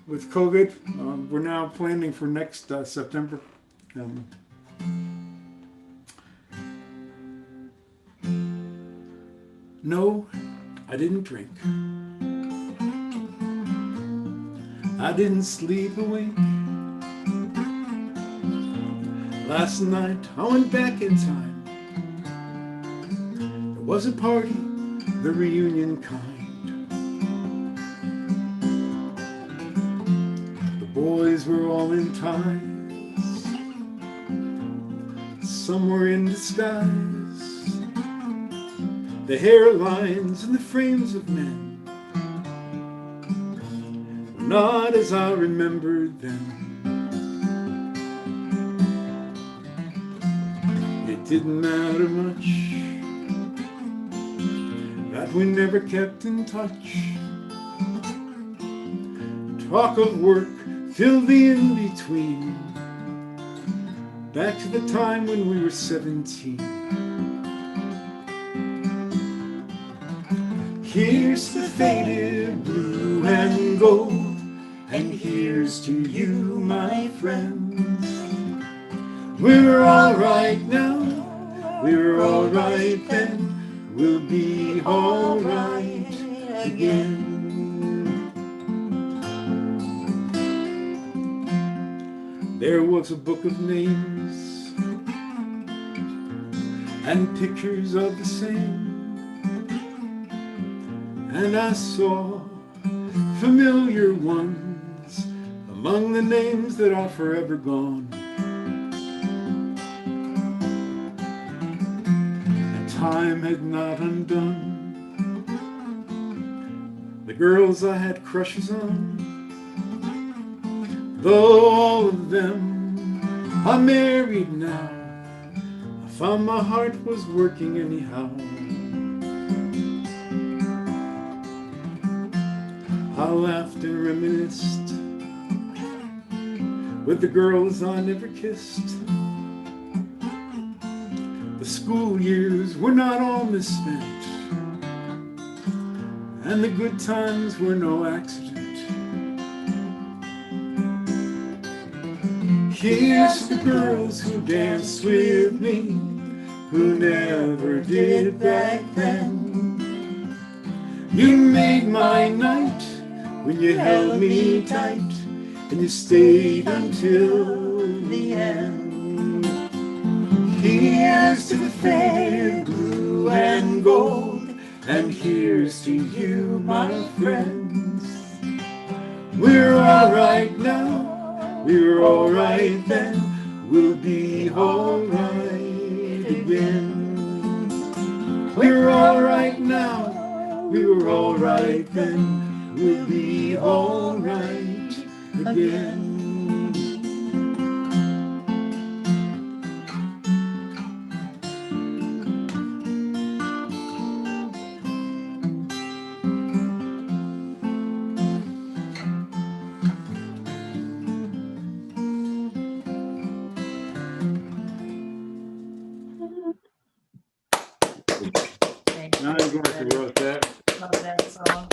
C: with COVID, we're now planning for next September. No, I didn't drink. I didn't sleep a wink. Last night I went back in time. There was a party, the reunion kind. The boys were all in ties. Some were in disguise. The hairlines and the frames of men were not as I remembered them. It didn't matter much that we never kept in touch. Talk of work filled the in-between, back to the time when we were 17. Here's the faded blue and gold, and here's to you, my friends. We're all right now, we're all right then, we'll be all right again. There was a book of names and pictures of the same, and I saw familiar ones among the names that are forever gone. And time had not undone the girls I had crushes on. Though all of them are married now, I found my heart was working anyhow. I laughed and reminisced with the girls I never kissed. The school years were not all misspent, and the good times were no accident. Here's to the girls who danced with me, who never did back then. You made my night when you held me tight, and you stayed until the end. Here's to the faded blue and gold, and here's to you, my friends. We're all right now, we're all right then, we'll be all right again. We're all right now, we were all right then, we'll be all right again.
D: Thank
C: I'm glad you wrote that.
D: Love that song.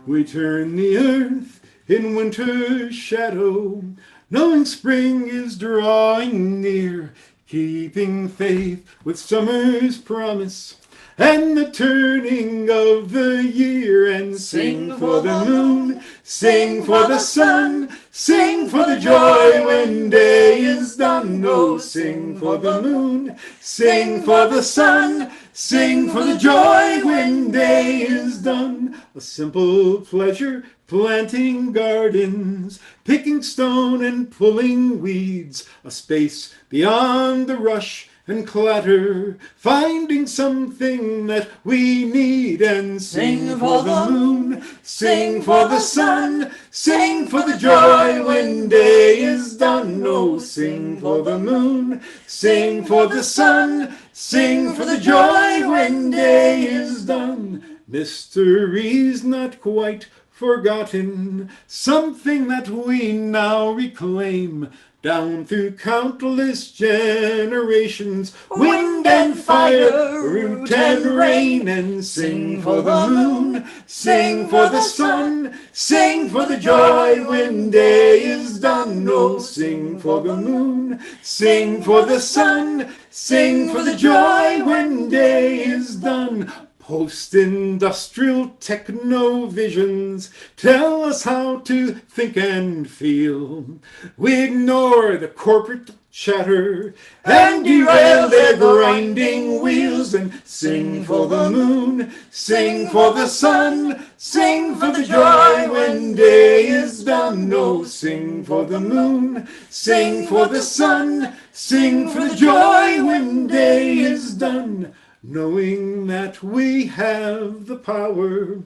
C: We turn the earth in winter's shadow, knowing spring is drawing near, keeping faith with summer's promise and the turning of the year, and sing for the moon, sing for the sun, sing for the joy when day is done. Oh, sing for the moon, sing for the sun, sing for the joy when day is done. A simple pleasure, planting gardens, picking stone and pulling weeds, a space beyond the rush and clatter, finding something that we need, and sing for the moon, sing for the sun, sing for the joy when day is done. Oh, sing for the moon, sing for the sun, sing for the joy when day is done. Mysteries not quite forgotten, something that we now reclaim, down through countless generations, wind and fire, root and rain, and sing for the moon, sing for the sun, sing for the joy when day is done. Oh, sing for the moon, sing for the sun, sing for the joy when day is done. Post-industrial techno-visions tell us how to think and feel. We ignore the corporate chatter and derail their grinding wheels, and sing for the moon, sing for the sun, sing for the joy when day is done. Oh, sing for the moon, sing for the sun, sing for the joy when day is done. Knowing that we have the power,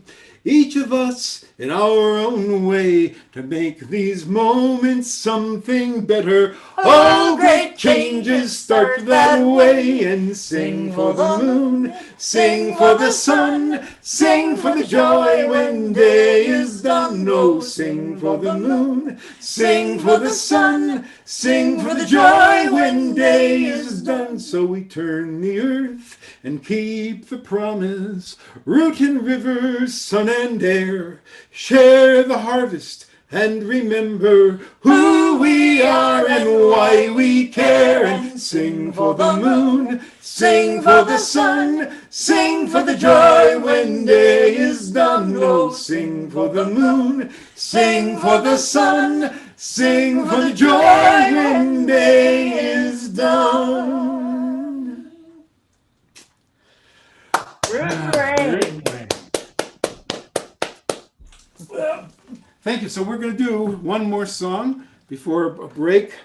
C: each of us in our own way, to make these moments something better. All great changes start that way, and sing for the moon, sing for the sun, sing for the joy when day is done. Oh, sing for the moon, sing for the sun, sing for the joy when day is done. So we turn the earth and keep the promise, root in rivers, sun and air, share the harvest and remember who we are and why we care, and sing for the moon, sing for the sun, sing for the joy when day is done. Oh, sing for the moon, sing for the sun, sing for the joy when day is done.
D: Great.
C: Thank you. So we're going to do one more song before a break.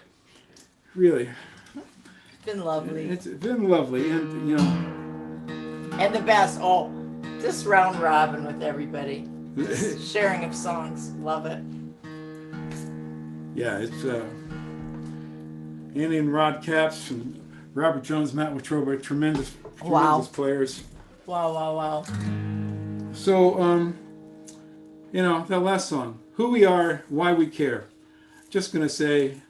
C: Really,
D: It's been lovely.
C: it's been lovely, and you know,
D: And the best. Oh, this round robin with everybody. This sharing of songs. Love it.
C: Yeah, it's Andy and Rod Capps and Robert Jones, Matt Watroba, tremendous
D: Wow.
C: players.
D: Wow, wow, wow.
C: So, that last song, Who We Are, Why We Care. Just going to say,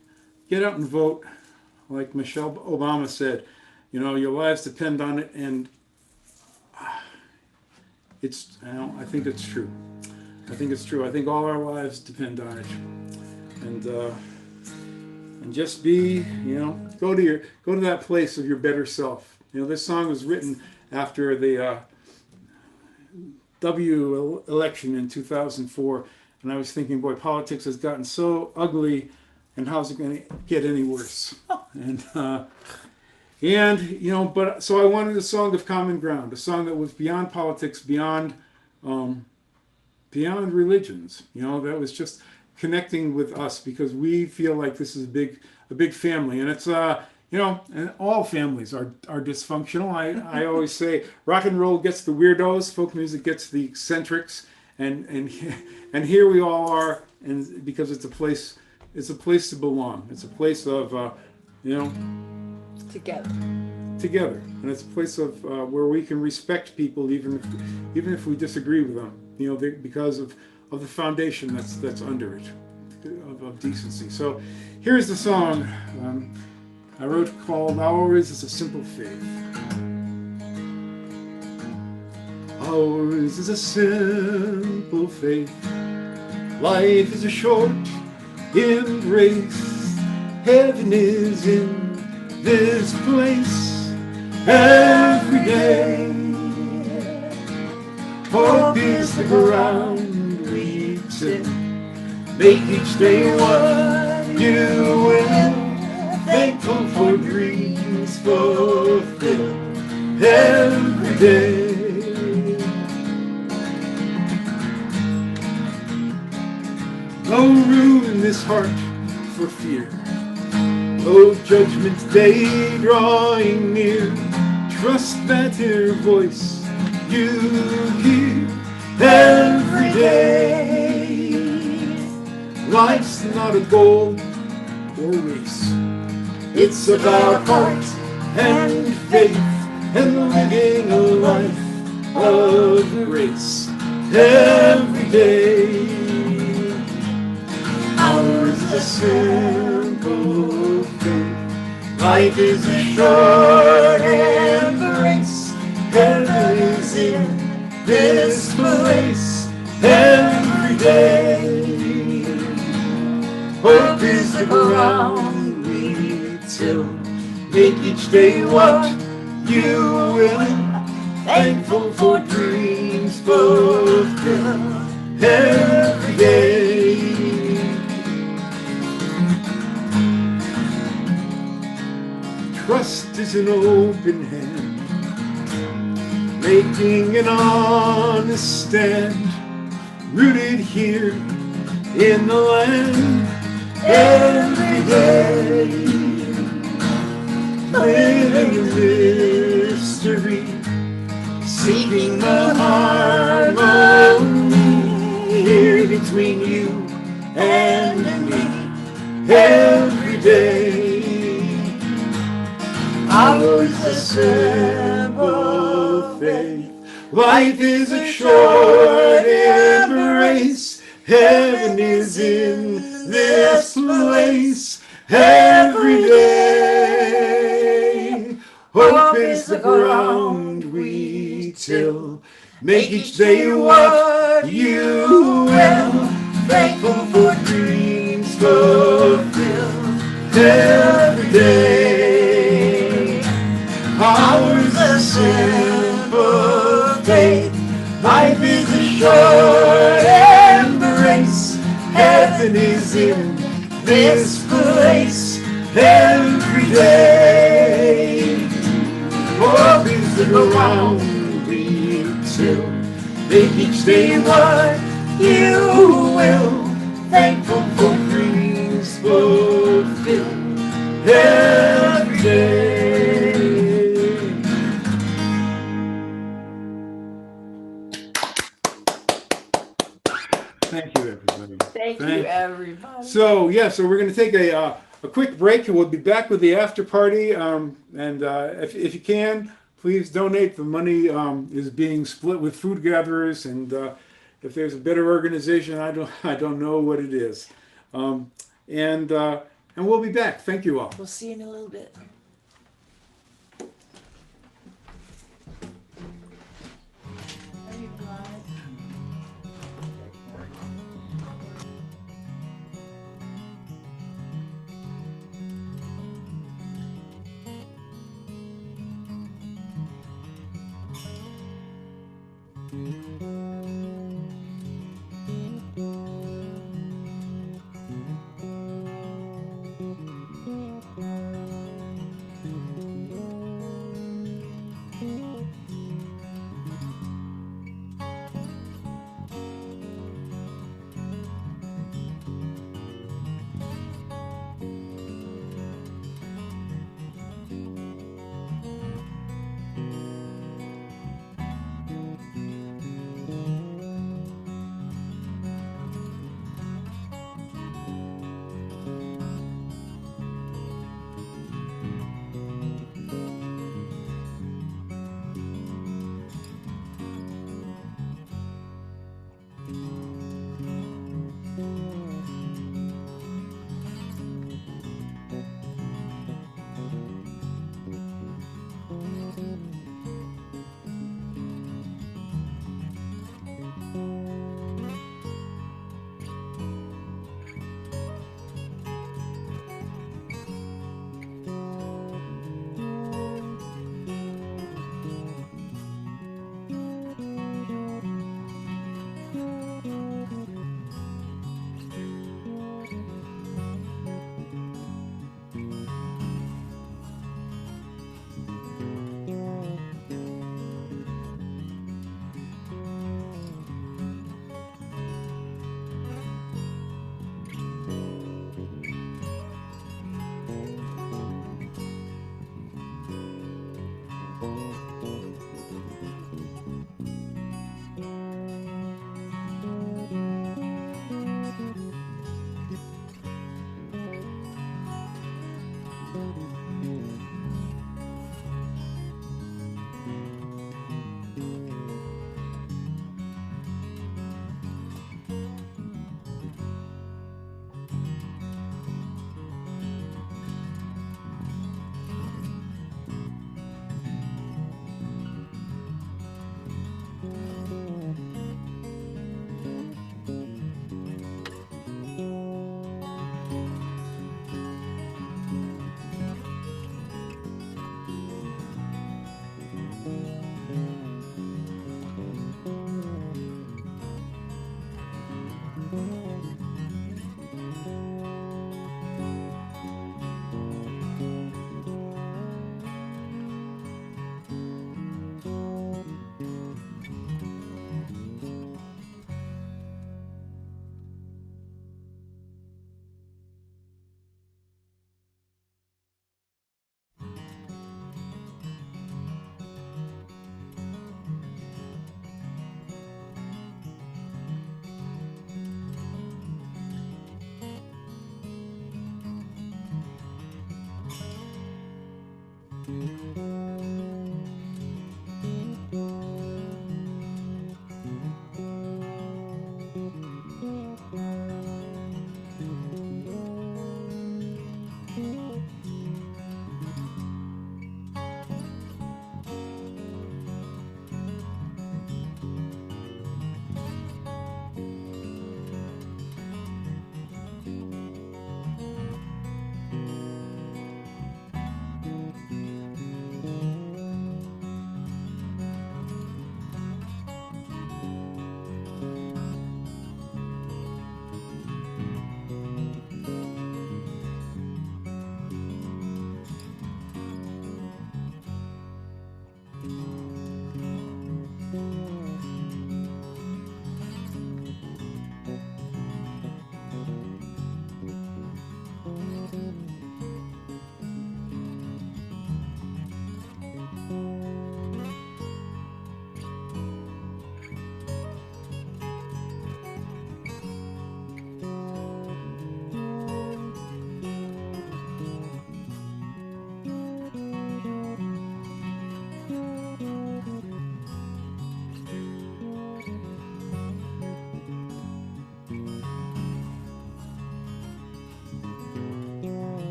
C: get out and vote. Like Michelle Obama said, your lives depend on it, and I think it's true. I think it's true. I think all our lives depend on it. And just be, go to that place of your better self. This song was written after the election in 2004, and I was thinking, boy, politics has gotten so ugly, and how's it going to get any worse? But so I wanted a song of common ground, a song that was beyond politics, beyond religions. That was just connecting with us because we feel like this is a big family, and it's and all families are dysfunctional. I always say rock and roll gets the weirdos, folk music gets the eccentrics, and here we all are, and because it's a place to belong. It's a place of together, and it's a place of where we can respect people even if we disagree with them. Because of the foundation that's under it of decency. So here's the song I wrote called "Ours is a Simple Faith." Ours is a simple faith. Life is a short embrace. Heaven is in this place every day. Hope is the ground we till. Make each day what you will. Thankful for dreams fulfilled every day. No room in this heart for fear. No judgment day drawing near. Trust that inner voice you hear every day. Life's not a goal or race. It's about heart and faith and living a life of grace every day. Ours is a simple faith. Life is a short embrace. Heaven is in this place every day. Hope is the ground we till. Make each day what you will. Thankful for dreams fulfilled every day. Trust is an open hand, making an honest stand, rooted here in the land every day. Living in mystery, seeking the harmony here between you and me every day. Ours is a simple faith. Life is a short embrace. Heaven is in this place every day. Hope is the ground we till. Make each day what you will. Thankful for dreams fulfilled every day. Ours a simple faith. Life is a short embrace. Heaven is in this place every day. Hope is the ground we till. Make each day what you will. Thankful for dreams fulfilled every day. Thank you, everybody.
D: Thank you, everybody.
C: So we're going to take a quick break, and we'll be back with the after party. And if you can, please donate. The money is being split with food gatherers, and if there's a better organization, I don't know what it is. And we'll be back. Thank you all.
D: We'll see you in a little bit.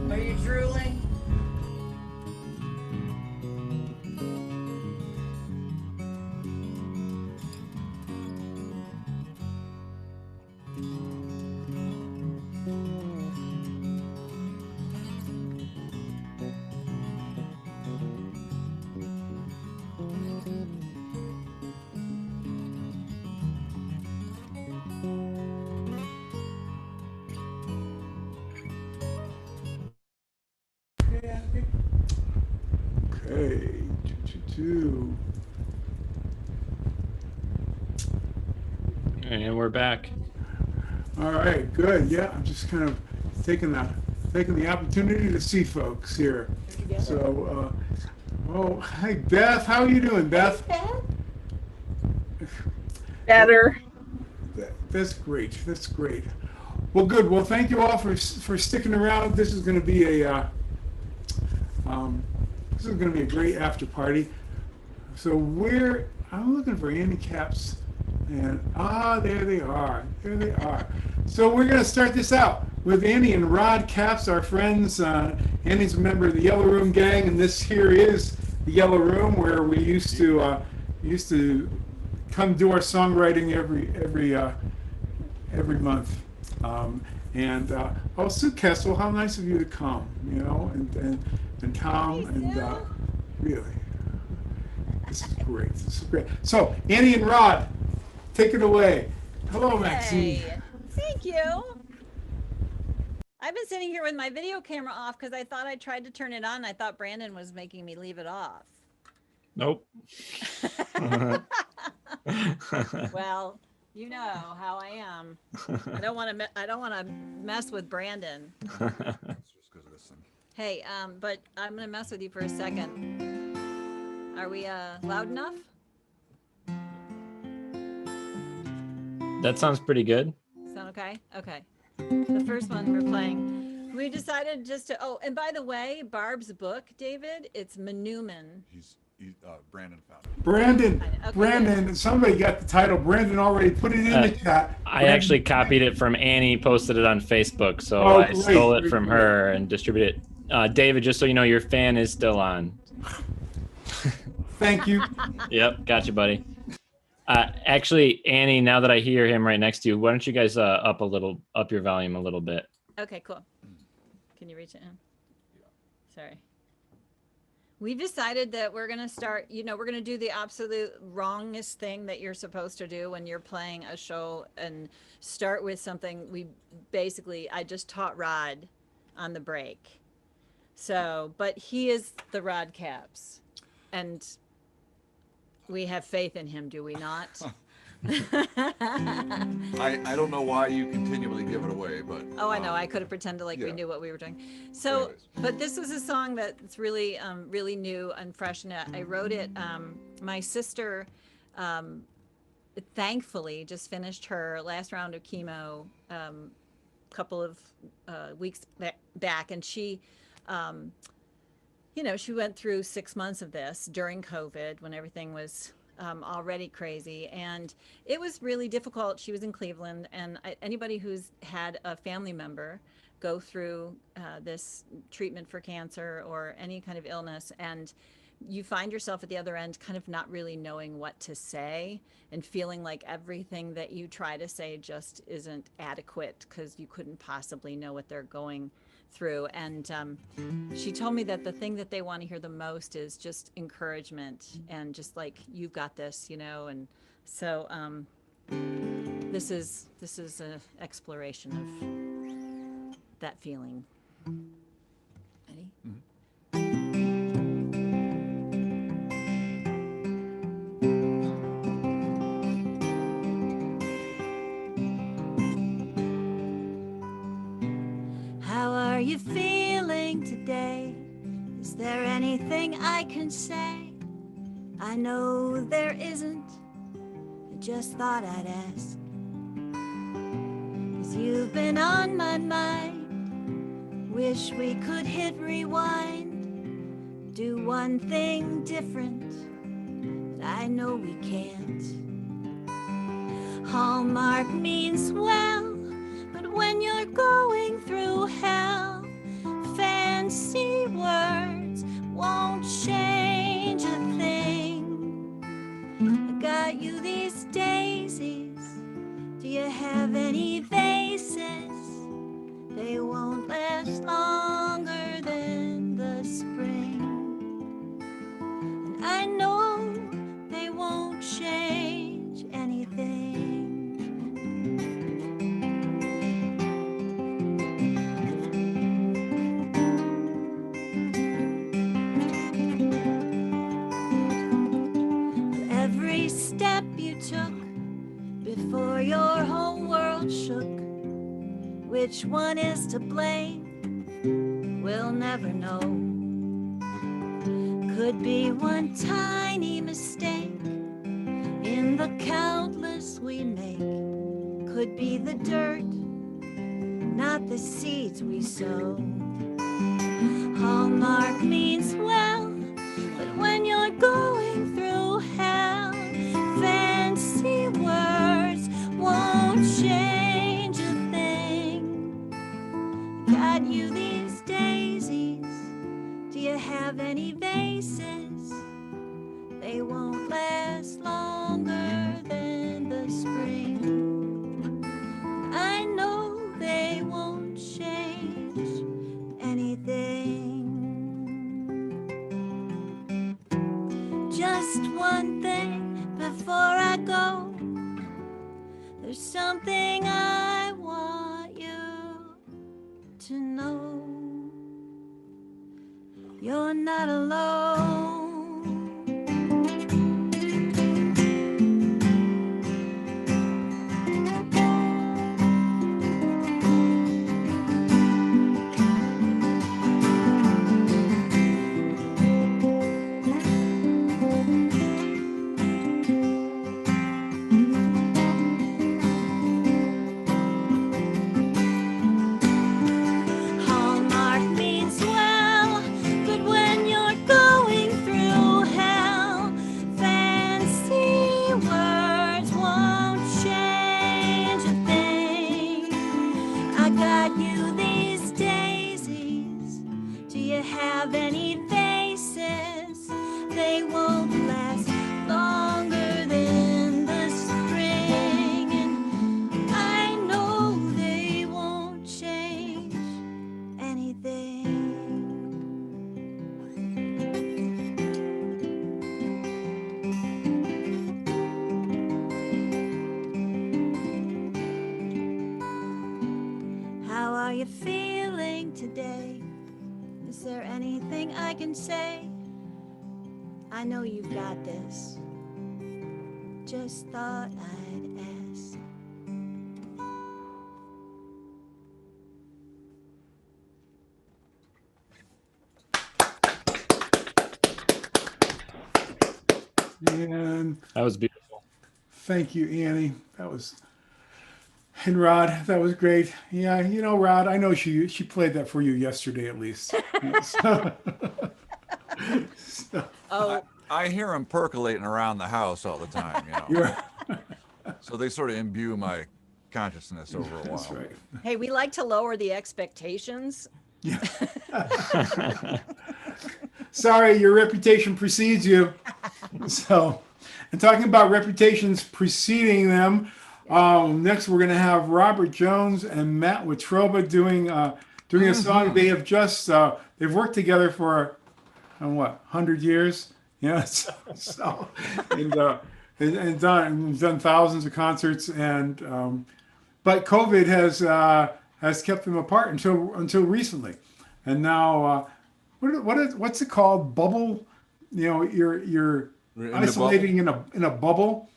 D: Are you drooling?
C: Okay. Two.
A: And we're back.
C: All right, good. Yeah, I'm just kind of taking the opportunity to see folks here. So, oh, hey Beth, how are you doing, Beth?
E: Better.
C: That's great. That's great. Well, good. Well, thank you all for sticking around. This is going to be a great after party. So I'm looking for handicaps, and there they are. There they are. So we're going to start this out with Annie and Rod Capps, our friends. Annie's a member of the Yellow Room gang, and this here is the Yellow Room where we used to come do our songwriting every month. Sue Kessel, how nice of you to come, and Tom, and really, this is great. This is great. So, Annie and Rod, take it away. Hello, Maxine.
E: Hey, thank you. I've been sitting here with my video camera off because I thought I tried to turn it on. I thought Brandon was making me leave it off.
A: Nope.
E: Well, you know how I am. I don't want to mess with Brandon. Hey, but I'm gonna mess with you for a second. Are we loud enough?
A: That sounds pretty good.
E: Sound okay? Okay. The first one we're playing, we decided just to. Oh, and by the way, Barb's book, David, it's Manuman.
B: Brandon found it.
C: Brandon,
E: Okay,
C: somebody got the title. Brandon already put it in the chat.
A: I actually copied it from Annie, posted it on Facebook, so I
C: great,
A: stole it
C: great,
A: from
C: great.
A: her and distributed it. David, just so you know, your fan is still on.
C: Thank you.
A: Yep, gotcha, buddy. Actually, Annie, now that I hear him right next to you, why don't you guys up your volume a little bit?
E: Okay, cool. Can you reach it in? Sorry. We've decided that we're going to start, we're going to do the absolute wrongest thing that you're supposed to do when you're playing a show, and start with something I just taught Rod on the break. So, but he is the Rod Capps, and we have faith in him, do we not?
B: I don't know why you continually give it away, but
E: Oh, I know. I could have pretended like we knew what we were doing. So,
B: Anyways.
E: but this was a song that's really, really new and fresh. And I wrote it. My sister, thankfully, just finished her last round of chemo a couple of weeks back, and she, she went through 6 months of this during COVID when everything was already crazy, and it was really difficult. She was in Cleveland, and anybody who's had a family member go through this treatment for cancer or any kind of illness, and you find yourself at the other end kind of not really knowing what to say and feeling like everything that you try to say just isn't adequate because you couldn't possibly know what they're going through. And she told me that the thing that they want to hear the most is just encouragement and just like, you've got this, and so this is an exploration of that feeling. Ready? are you feeling today? Is there anything I can say? I know there isn't, I just thought I'd ask. 'Cause you've been on my mind. Wish we could hit rewind, do one thing different, but I know we can't. Hallmark means well, but when you're going through hell, fancy words won't change a thing. I got you these daisies. Do you have any vases? They won't last longer than the spring. And I know they won't change anything. Every step you took before your whole world shook, which one is to blame? We'll never know. Could be one tiny mistake in the countless we make. Could be the dirt, not the seeds we sow. Hallmark means well, but when you're going through hell, fancy words won't change a thing. Got you these daisies. Do you have any vases? They won't last longer than the spring. I know they won't change anything. Just one thing before I go. There's something I want you to know. You're not alone. Hallmark means well, but when you're going through hell, fancy words won't change a thing. I got you these daisies. Do you have any vases? They won't last longer than the spring, and I know they won't change anything. How are you feeling today? Is there anything I can say? I know you've got this. Just thought I'd ask.
C: And
A: That was beautiful.
C: thank you, Annie. That was, and Rod, that was great. Yeah, you know, Rod, I know she played that for you yesterday at least. So- so,
E: Oh,
F: I hear them percolating around the house all the time, you know.
C: you're,
F: So they sort of imbue my consciousness over a while.
C: that's right.
E: hey, we like to lower the expectations.
C: Yeah. Sorry, your reputation precedes you. So, and talking about reputations preceding them, next we're going to have Robert Jones and Matt Watroba doing a song. They have just they've worked together for what 100 years, yeah. So and done thousands of concerts, and but COVID has kept them apart until recently, and now what's it called? Bubble, you know, you're
F: In the
C: isolating in a bubble,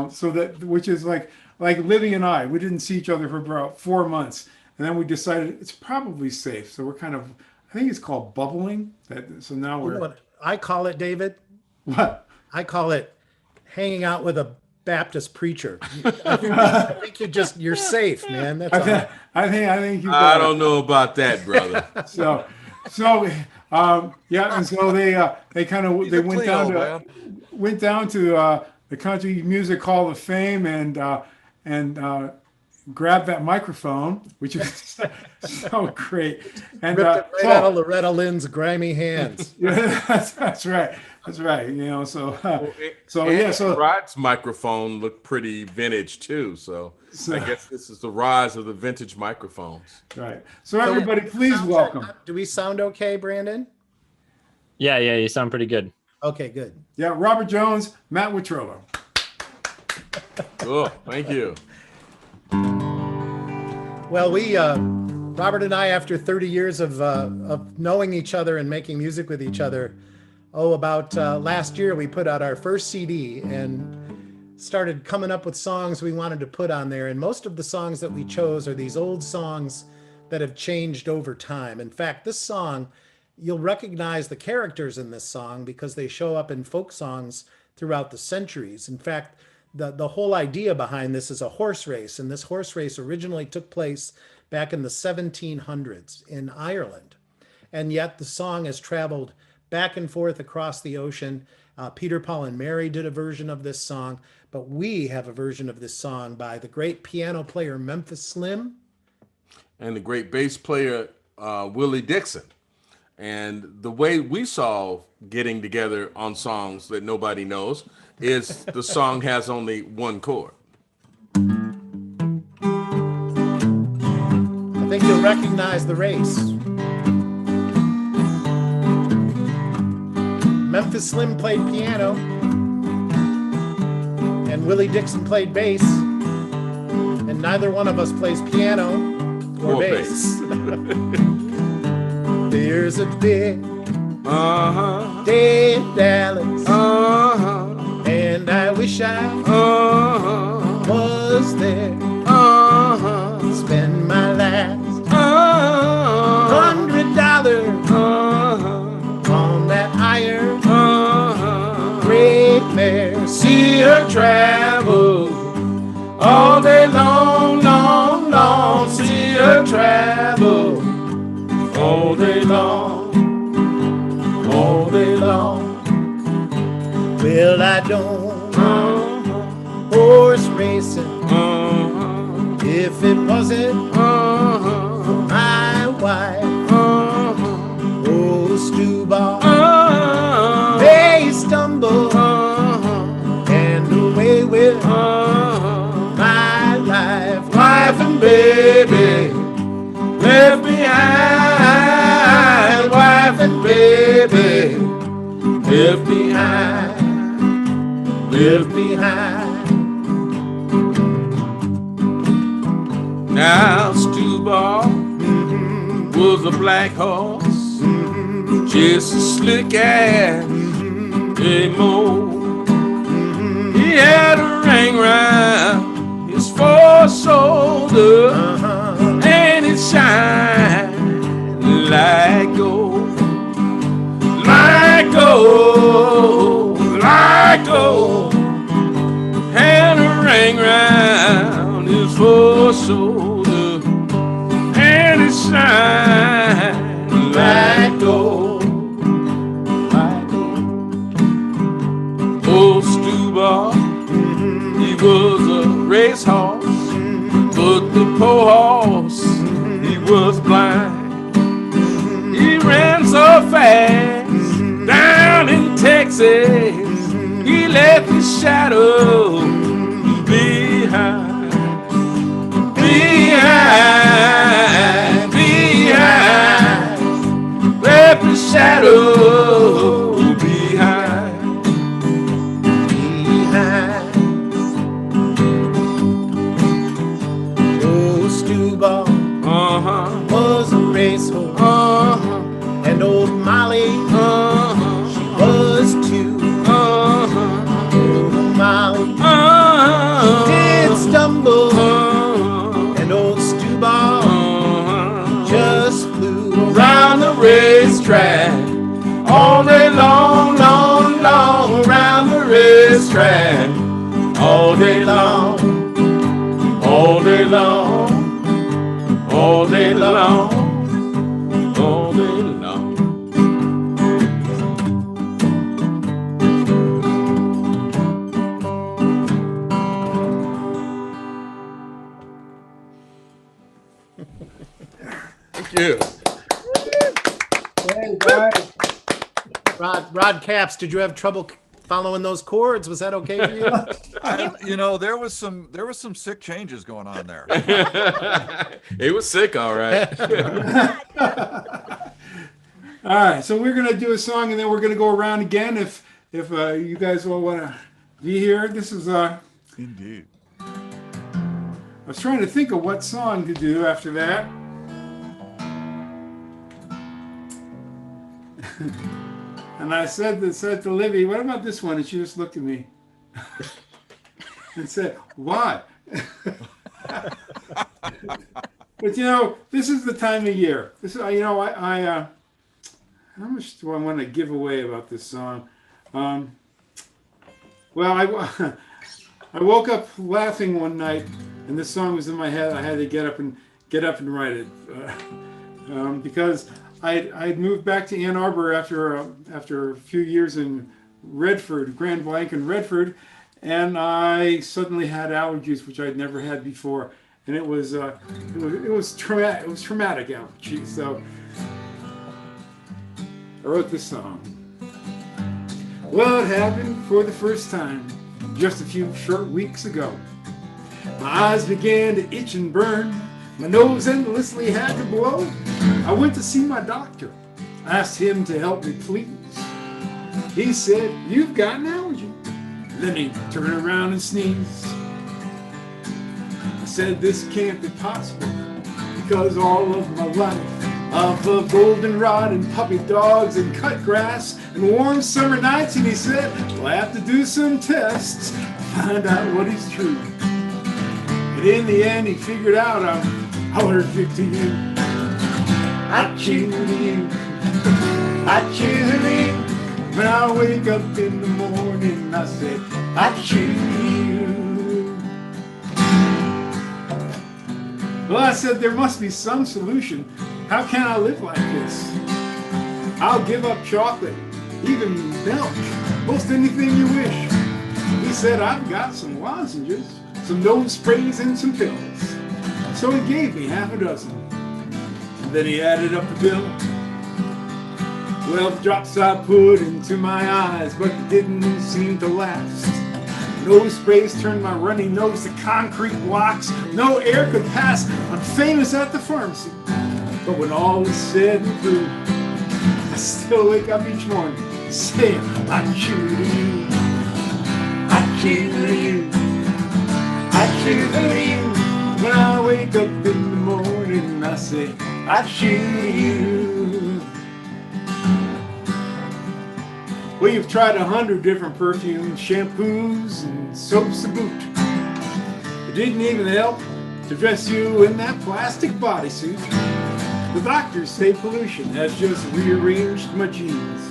C: so that which is like Livy and I, we didn't see each other for about 4 months, and then we decided it's probably safe. So we're kind of, I think it's called bubbling. So now
G: You know
C: we're
G: what I call it, David?
C: what?
G: I call it hanging out with a Baptist preacher. I think you're safe, man. That's all.
C: I think you.
B: I don't know about that, brother.
C: So, yeah, and so they kind of
F: He's
C: they
F: a
C: went
F: Cleo,
C: down to
F: man.
C: the Country Music Hall of Fame and grabbed that microphone, which was so great. And
G: Ripped it right out of Loretta Lynn's grimy hands.
C: yeah, that's right. That's right. You know, so
B: Rod's microphone looked pretty vintage too. So I guess this is the rise of the vintage microphones.
C: right. So everybody, please welcome.
G: Do we sound okay, Brandon?
A: Yeah, you sound pretty good.
G: Okay, good.
C: Yeah, Robert Jones, Matt Wittrollo.
B: Oh, thank you.
G: Well, Robert and I, after 30 years of knowing each other and making music with each other, about last year we put out our first CD and started coming up with songs we wanted to put on there. And most of the songs that we chose are these old songs that have changed over time. In fact, this song, you'll recognize the characters in this song because they show up in folk songs throughout the centuries. In fact, the whole idea behind this is a horse race, and this horse race originally took place back in the 1700s in Ireland. And yet the song has traveled back and forth across the ocean. Peter, Paul, and Mary did a version of this song, but we have a version of this song by the great piano player Memphis Slim.
B: And the great bass player Willie Dixon. And the way we saw getting together on songs that nobody knows is the song has only one chord.
G: I think you'll recognize the race. Memphis Slim played piano, and Willie Dixon played bass, and neither one of us plays piano or bass. There's a big day in Dallas, and I wish I was there. Spend my last $100 on that iron great mare. See her travel all day long, long, long. See her travel all day long, all day long. Well, I don't horse racing if it wasn't for my wife. Oh, Stewball, they stumble and away with my life. Wife and baby left behind. Wife and baby left behind. Left behind. Now Stewball was a black horse, just as slick as a mole. He had a ring round his four-shoulder, and it shined like gold, like gold, like gold. Had a ring round his four-shoulder, and it shined like gold, like gold. Old Stewball, he was a racehorse, but the poor horse, he was blind. He ran so fast down in Texas, he left his shadow behind, behind, behind. Left his shadow behind, behind. Oh, Stewball was a racehorse, and old Molly, she was too. Oh, Molly, she did stumble, and old
B: long, all day long, all day long.
F: Thank you.
C: Hey, guys.
G: Rod Caps, did you have trouble following those chords? Was that okay for you?
F: There was some sick changes going on there.
B: It was sick, all right.
C: All right, so we're gonna do a song, and then we're gonna go around again. If you guys all want to be here, this is
F: Indeed.
C: I was trying to think of what song to do after that. And I said to Livy, what about this one? And she just looked at me and said, why? But this is the time of year. This is, how much do I want to give away about this song? Well, I woke up laughing one night, and this song was in my head. I had to get up and write it because I'd moved back to Ann Arbor after a few years in Redford, Grand Blanc in Redford, and I suddenly had allergies which I'd never had before, and it was traumatic. It was traumatic allergies. So I wrote this song. Well, it happened for the first time just a few short weeks ago. My eyes began to itch and burn. My nose endlessly had to blow. I went to see my doctor. Asked him to help me, please. He said, you've got an allergy. Then he turned around and sneezed. I said, this can't be possible, because all of my life of a goldenrod and puppy dogs and cut grass and warm summer nights. And he said, we'll have to do some tests to find out what is true. But in the end, he figured out I'm allergic to you. I choose you. I choose you. When I wake up in the morning, I say, I choose you. Well, I said, there must be some solution. How can I live like this? I'll give up chocolate, even milk, most anything you wish. He said, I've got some lozenges, some nose sprays, and some pills. So he gave me half a dozen. And then he added up the bill. 12 drops I put into my eyes, but it didn't seem to last. Nose sprays turned my runny nose to concrete blocks. No air could pass. I'm famous at the pharmacy. But when all is said and true, I still wake up each morning saying, I choose you. I choose you. I choose you. When I wake up in the morning, I say, I choose you. Well, you've tried 100 different perfumes, shampoos, and soaps to boot. It didn't even help to dress you in that plastic bodysuit. The doctors say pollution has just rearranged my genes.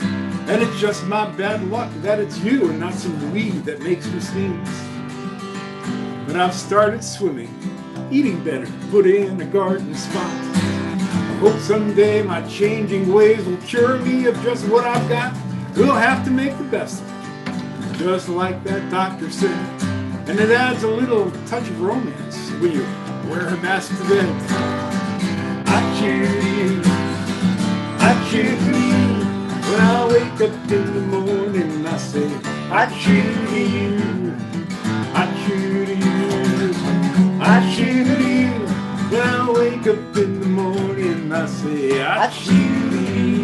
C: And it's just my bad luck that it's you and not some weed that makes me sneeze. But I've started swimming, eating better, put in a garden spot. I hope someday my changing ways will cure me of just what I've got. We'll have to make the best of it, just like that doctor said. And it adds a little touch of romance when you wear a mask to bed. I choose you. I choose you. When I wake up in the morning, I say, I choose you. I choose you. I choose you. When I wake up in the morning, I say, I choose you.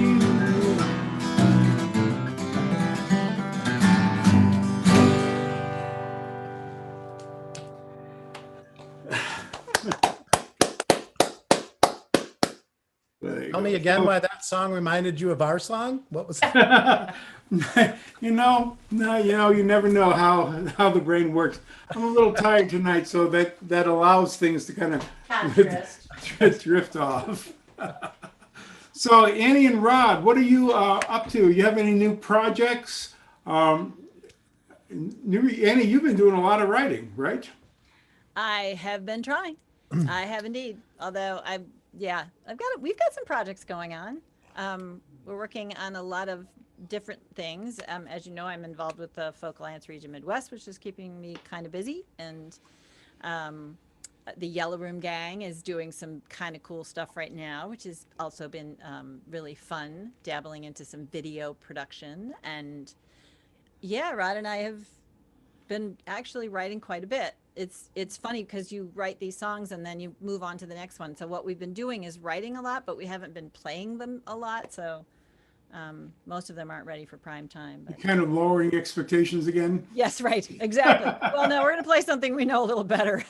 G: Tell me again why that song reminded you of our song. What was that?
C: You never know how the brain works. I'm a little tired tonight, so that allows things to kind of drift off. So Annie and Rod, what are you up to? You have any new projects? Annie, you've been doing a lot of writing, right?
E: I have been trying. I have indeed. Although we've got some projects going on. We're working on a lot of different things. As you know, I'm involved with the Folk Alliance Region Midwest, which is keeping me kind of busy. And the Yellow Room Gang is doing some kind of cool stuff right now, which has also been really fun, dabbling into some video production. And yeah, Rod and I have been actually writing quite a bit. It's funny because you write these songs and then you move on to the next one. So what we've been doing is writing a lot, but we haven't been playing them a lot. So most of them aren't ready for prime time. But
C: Kind of lowering expectations again.
E: yes, right, exactly. Well, no, we're going to play something we know a little better.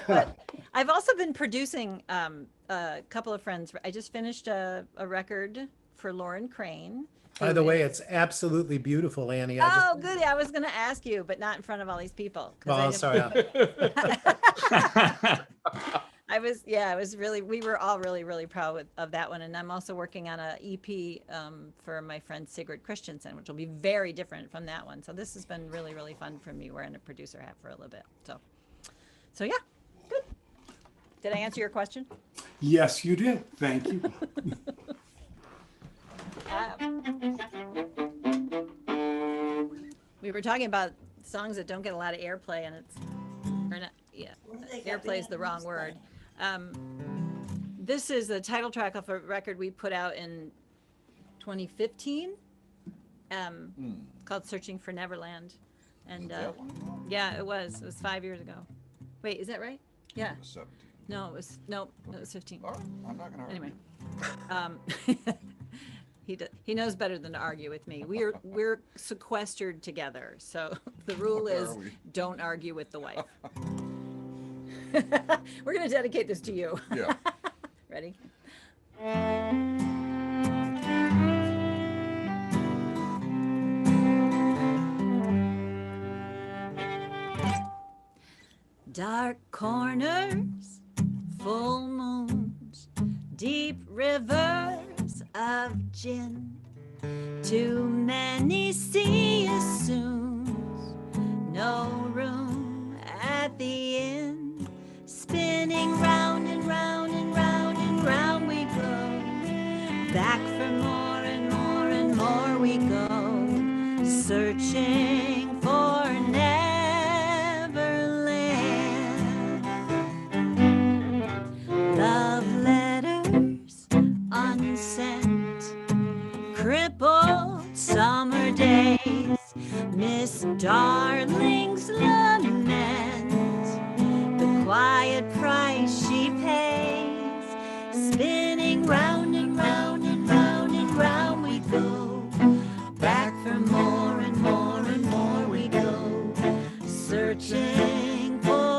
E: But I've also been producing a couple of friends. I just finished a record for Lauren Crane.
G: By the way, it's absolutely beautiful, Annie.
E: Oh, goody. I was going to ask you, but not in front of all these people.
G: Oh, sorry.
E: I was really, we were all really, really proud of that one. And I'm also working on an EP for my friend Sigrid Christensen, which will be very different from that one. So this has been really, really fun for me wearing a producer hat for a little bit. So yeah, good. Did I answer your question?
C: Yes, you did. Thank you.
E: We were talking about songs that don't get a lot of airplay, and airplay is the wrong word. This is the title track of a record we put out in 2015, called "Searching for Neverland," and yeah, it was 5 years ago. Wait, is that right? Yeah.
F: It was 17.
E: No, it was 15.
F: All right, I'm not gonna argue.
E: Anyway. He knows better than to argue with me. We're sequestered together, so the rule is don't argue with the wife. We're gonna dedicate this to you.
F: Yeah.
E: Ready? Dark corners, full moons, deep rivers of gin, too many sea assumes no room at the inn, spinning round and round and round and round we go, back for more and more and more we go, searching for love letters unsent, crippled summer days, Miss Darling's lament, the quiet price she pays, spinning round and round and round and round we go, back for more and more and more we go, searching for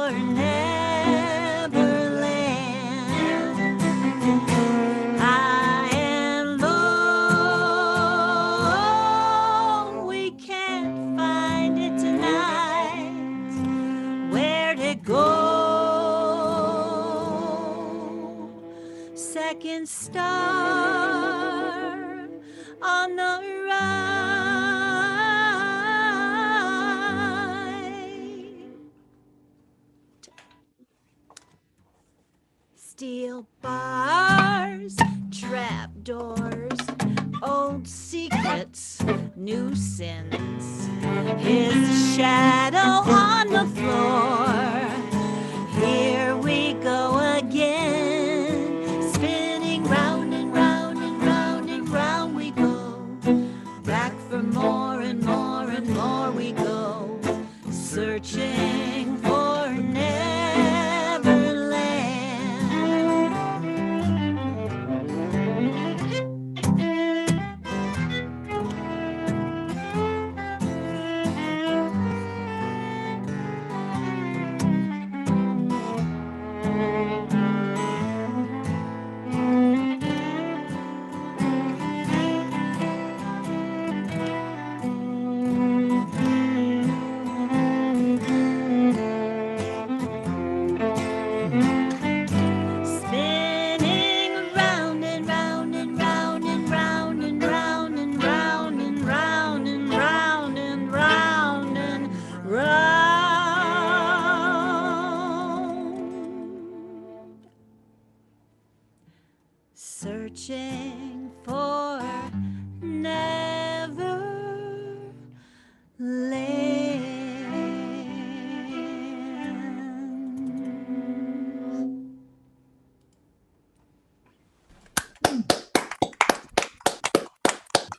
E: second star on the right. Steel bars, trap doors, old secrets, new sins, his shadow on the floor. Here we go again, spinning round and round and round and round we go, back for more and more and more we go, searching for Neverland. searching for never land.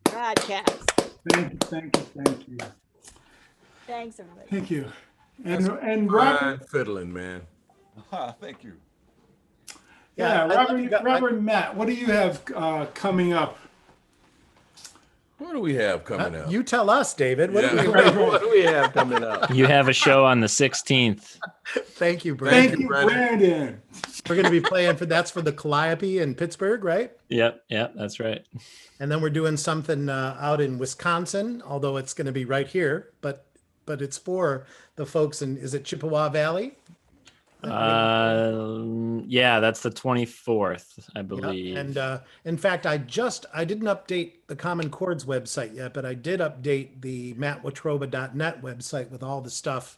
E: Broadcast.
C: Thank you, thank you, thank you.
E: Thanks, everybody.
C: Thank you. And Robert,
B: Fine fiddling, man.
F: Thank you.
C: yeah,
G: I love you
C: Robert,
G: guys.
C: Robert and Matt, what do you have coming up?
B: What do we have coming up?
G: You tell us, David. What do
B: Yeah.
G: we,
B: What do we have coming up?
A: You have a show on the 16th.
G: thank you, Brandon.
C: Thank you,
B: Brandon.
C: Brandon.
G: We're going to be playing that's for the Calliope in Pittsburgh, right?
A: Yep, that's right.
G: And then we're doing something out in Wisconsin, although it's going to be right here, but it's for the folks in, is it Chippewa Valley?
A: Yeah, that's the 24th, I
G: Yeah.
A: believe.
G: And in fact, I didn't update the Common Chords website yet, but I did update the mattwatroba.net website with all the stuff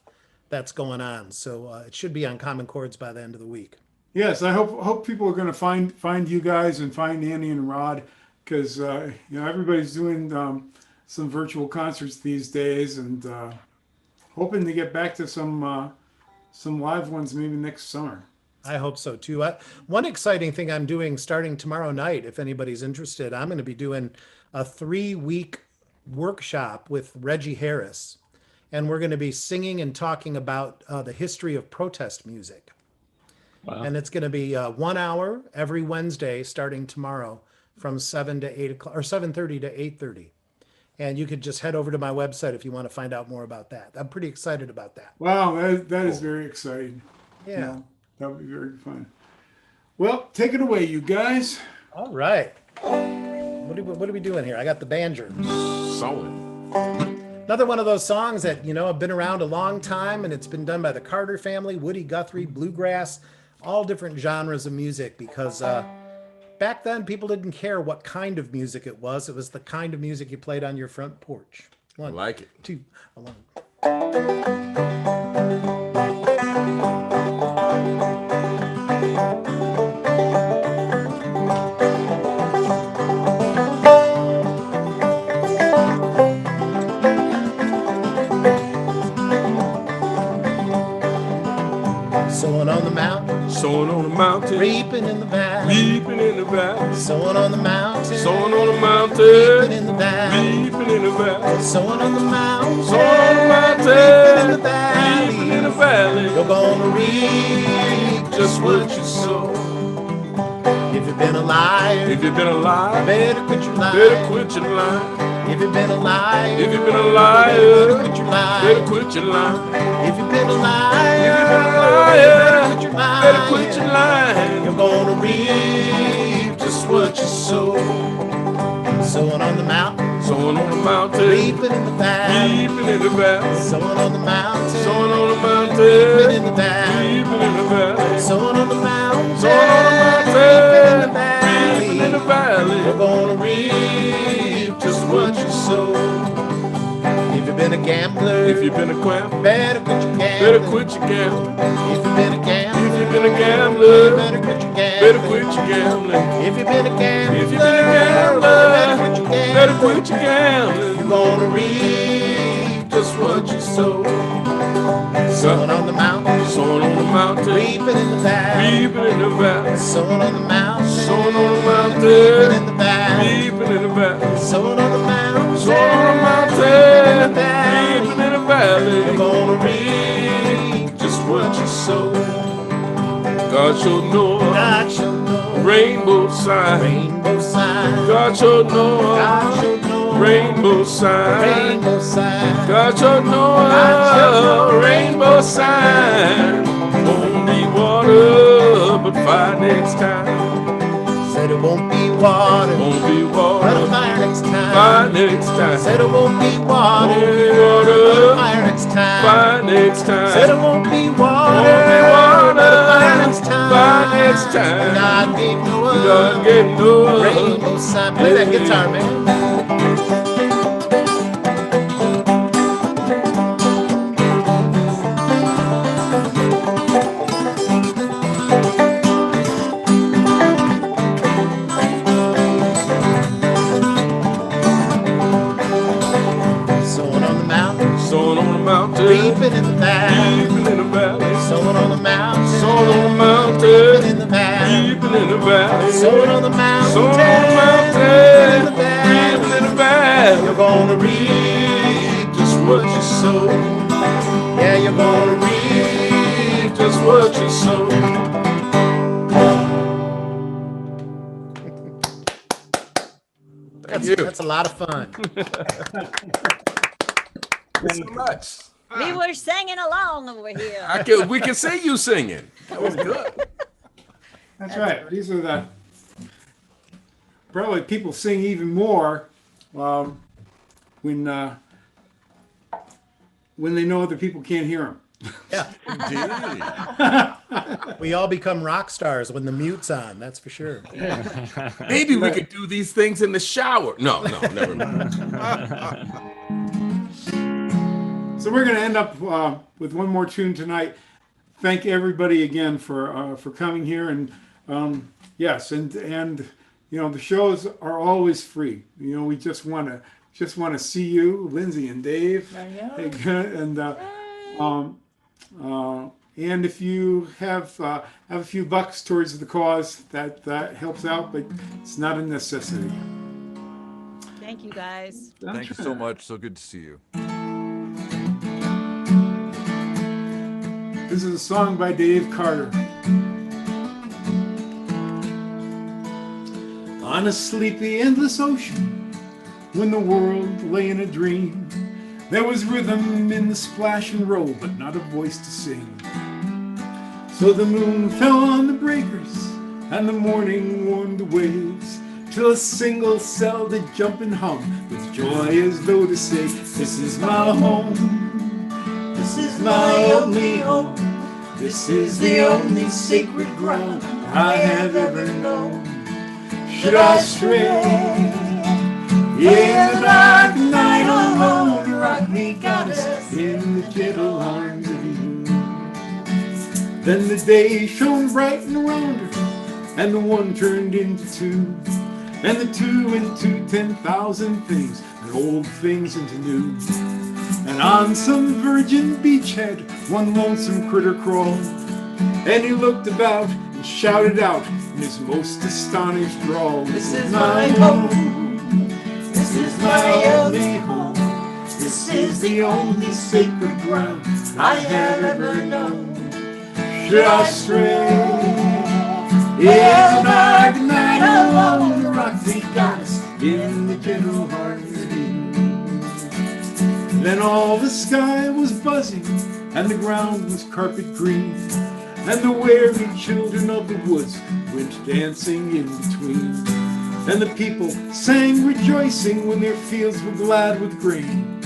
G: that's going on. So it should be on Common Chords by the end of the week.
C: Yes, I hope people are going to find you guys and find Annie and Rod, because everybody's doing some virtual concerts these days, and hoping to get back to some live ones maybe next summer.
G: I hope so too. One exciting thing I'm doing starting tomorrow night, if anybody's interested, I'm going to be doing a 3-week workshop with Reggie Harris, and we're going to be singing and talking about the history of protest music.
A: Wow.
G: And it's going to be 1 hour every Wednesday starting tomorrow from 7 to 8 o'clock or 7:30 to 8:30. And you could just head over to my website if you want to find out more about that. I'm pretty excited about that.
C: Wow, that is very exciting.
G: Yeah.
C: That would be very fun. Well, take it away, you guys.
G: All right. What are we doing here? I got the banjo.
B: Sewing.
G: Another one of those songs that, have been around a long time, and it's been done by the Carter family, Woody Guthrie, bluegrass, all different genres of music, because back then people didn't care what kind of music it was. It was the kind of music you played on your front porch.
B: I
G: One,
B: like it.
G: two, one. Sowing on the mountain,
B: Sewing on the mountain.
G: reaping in the valley.
B: Reaping in the valley.
G: Sowing on the mountain,
B: Sewing on the
G: reaping
B: mountain.
G: in the valley.
B: Reaping in the valley.
G: Sowing on the mountain,
B: Sewing on the
G: reaping in the
B: mountain. Reaping in the
G: valley.
B: valley.
G: You're gonna reap
B: Just what you sow.
G: if you've been alive.
B: If you've been alive,
G: Better quit your
B: better
G: life.
B: quit your lying.
G: If you've been alive.
B: If you've been a
G: Better
B: liar,
G: quit your
B: better
G: life.
B: quit your lying.
G: If you've been a liar.
B: If you've been a
G: Better
B: liar,
G: quit your
B: better quit your
G: lying. You're
B: lying.
G: gonna reap
B: Just what you sow.
G: sowing on the mountain,
B: Sewing on the mountain.
G: reaping in the valley.
B: Reaping in the valley.
G: Sowing on the mountain,
B: Sewing on the
G: reaping in
B: mountain.
G: the valley.
B: Reaping in the valley.
G: Sowing on the mountain,
B: Sewing on the
G: reaping in the
B: mountain. Reaping in the
G: valley. You're
B: valley.
G: gonna reap just what you sow. If you've been a gambler,
B: If you've been a gambler,
G: better quit your
B: better
G: gambling.
B: quit your gambling.
G: If you've been a gambler,
B: If you've been a gambler,
G: better quit your
B: better
G: gambling.
B: quit your gambling.
G: If you've been a gambler,
B: If you've been a gambler,
G: better quit your
B: better
G: gambling.
B: quit your gambling.
G: You're gonna reap
B: Just what you sow.
G: sowing on the mountain,
B: Sewing on the mountain.
G: reaping in the valley.
B: Reaping in the valley.
G: Sowing on the mountain,
B: Sewing on the
G: reaping
B: mountain.
G: in the valley.
B: Reaping in the valley.
G: Sowing on the mountain,
B: Sewing on the mountain.
G: reaping in the valley.
B: Reaping in the valley.
G: You're gonna reap
B: Just what you sow. God showed Noah
G: God shall know,
B: rainbow sign.
G: rainbow sign.
B: God showed Noah
G: God shall know,
B: rainbow sign.
G: rainbow sign.
B: God showed Noah rainbow sign. Won't be water, but fire next time.
G: Said it won't be water,
B: Won't be
G: but a
B: water,
G: fire next time.
B: fire next time.
G: Said it won't be water,
B: Won't be
G: but a
B: water,
G: fire next time.
B: fire next
G: Said it
B: time.
G: won't be water,
B: Won't be water,
G: but a fire next time.
B: fire next time.
G: God gave Noah
B: God gave Noah
G: rainbow sign. Play that guitar, man. mountain.
C: Sown on the mountain,
G: In the valley.
C: reaping in the valley.
G: Sown on the mountain.
C: Sown on the
G: In
C: mountain,
G: the valley.
C: reaping in the valley.
G: You're gonna reap
C: Just what you sow.
G: Yeah, you're gonna reap
C: Just what you sow. Thank you.
G: That's a lot of fun.
C: Thanks so much.
E: We were singing along over here.
C: We can see you singing. That was good.
B: That's right. These are the probably people sing even more when they know other people can't hear them.
G: Yeah,
C: Indeed.
G: we all become rock stars when the mute's on. That's for sure.
C: Maybe we could do these things in the shower. No, never mind.
B: So we're going to end up with one more tune tonight. Thank everybody again for coming here, and yes, and you know the shows are always free. You know, we just want to see you, Lindsay and Dave, and if you have a few bucks towards the cause, that helps out, but it's not a necessity.
E: Thank you, guys.
F: Thank you so much. So good to see you.
B: This is a song by Dave Carter. On a sleepy, endless ocean, when the world lay in a dream, there was rhythm in the splash and roll, but not a voice to sing. So the moon fell on the breakers, and the morning warmed the waves, till a single cell did jump and hum, with joy as though to say, this is my home. This is my only home. This is the only sacred ground I have ever known. Should I stray in the dark night alone, rock me, goddess, in the gentle arms of you. Then the day shone bright and around her, and the one turned into two, and the two into 10,000 things, and old things into new. And on some virgin beachhead, one lonesome critter crawled, and he looked about and shouted out in his most astonished drawl, this is my home, this is my only home, this is the only sacred ground I have ever known. Should I stray in the dark night alone, rock me, goddess, in the gentle arms of you. Then all the sky was buzzing, and the ground was carpet green, and the weary children of the woods went dancing in between. And the people sang rejoicing when their fields were glad with grain,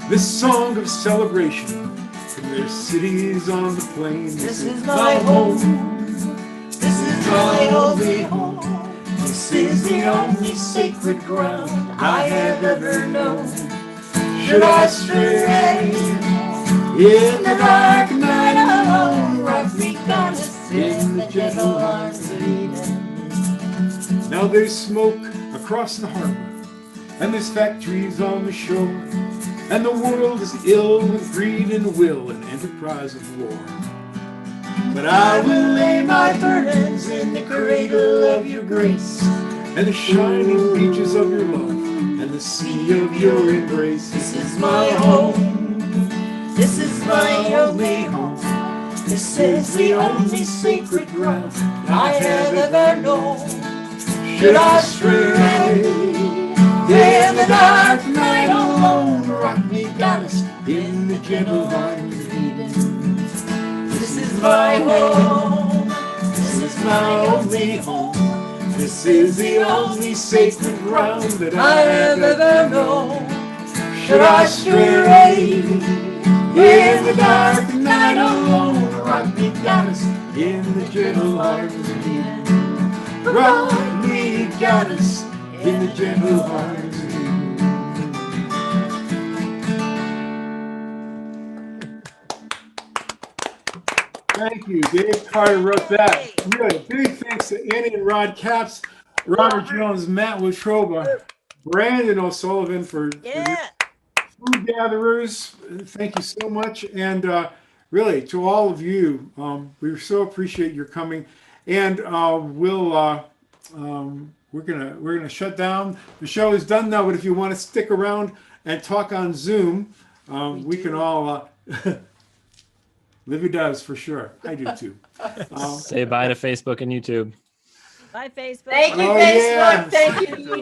B: this song of celebration from their cities on the plain. This is my home, this is my only home, this is the only sacred ground I have ever known. Should I stray in the dark night alone, rock me, goddess, in the gentle arms of Eden. Now there's smoke across the harbor, and there's factories on the shore, and the world is ill with greed and will and enterprise of war. But I will lay my burdens in the cradle of your grace, and the shining beaches of your love, and the sea of your embrace. This is my home, this is my only home, this is the only sacred ground I have ever known. Should I stray in the dark night alone, rock me, goddess, in the gentle arms of Eden. This is my home, this is my only home, this is the only sacred ground that I have ever known. Should I stray in the dark night alone, rock me, goddess, in the gentle arms of Eden. Rock me, goddess, in the gentle arms of Eden. Thank you. Dave Carter wrote that. Really big thanks to Annie and Rod Capps, Robert Jones, Matt Wachroba, Brandon O'Sullivan for
E: Yeah.
B: food gatherers. Thank you so much. And
C: really, to all of you, we so appreciate your coming, and we're gonna shut down. The show is done now, but if you want to stick around and talk on Zoom, we can all. Livy does for sure. I do too.
A: Say bye to Facebook and YouTube.
E: Bye, Facebook.
D: Thank you,
C: Oh,
D: Facebook.
C: yeah.
D: Thank you,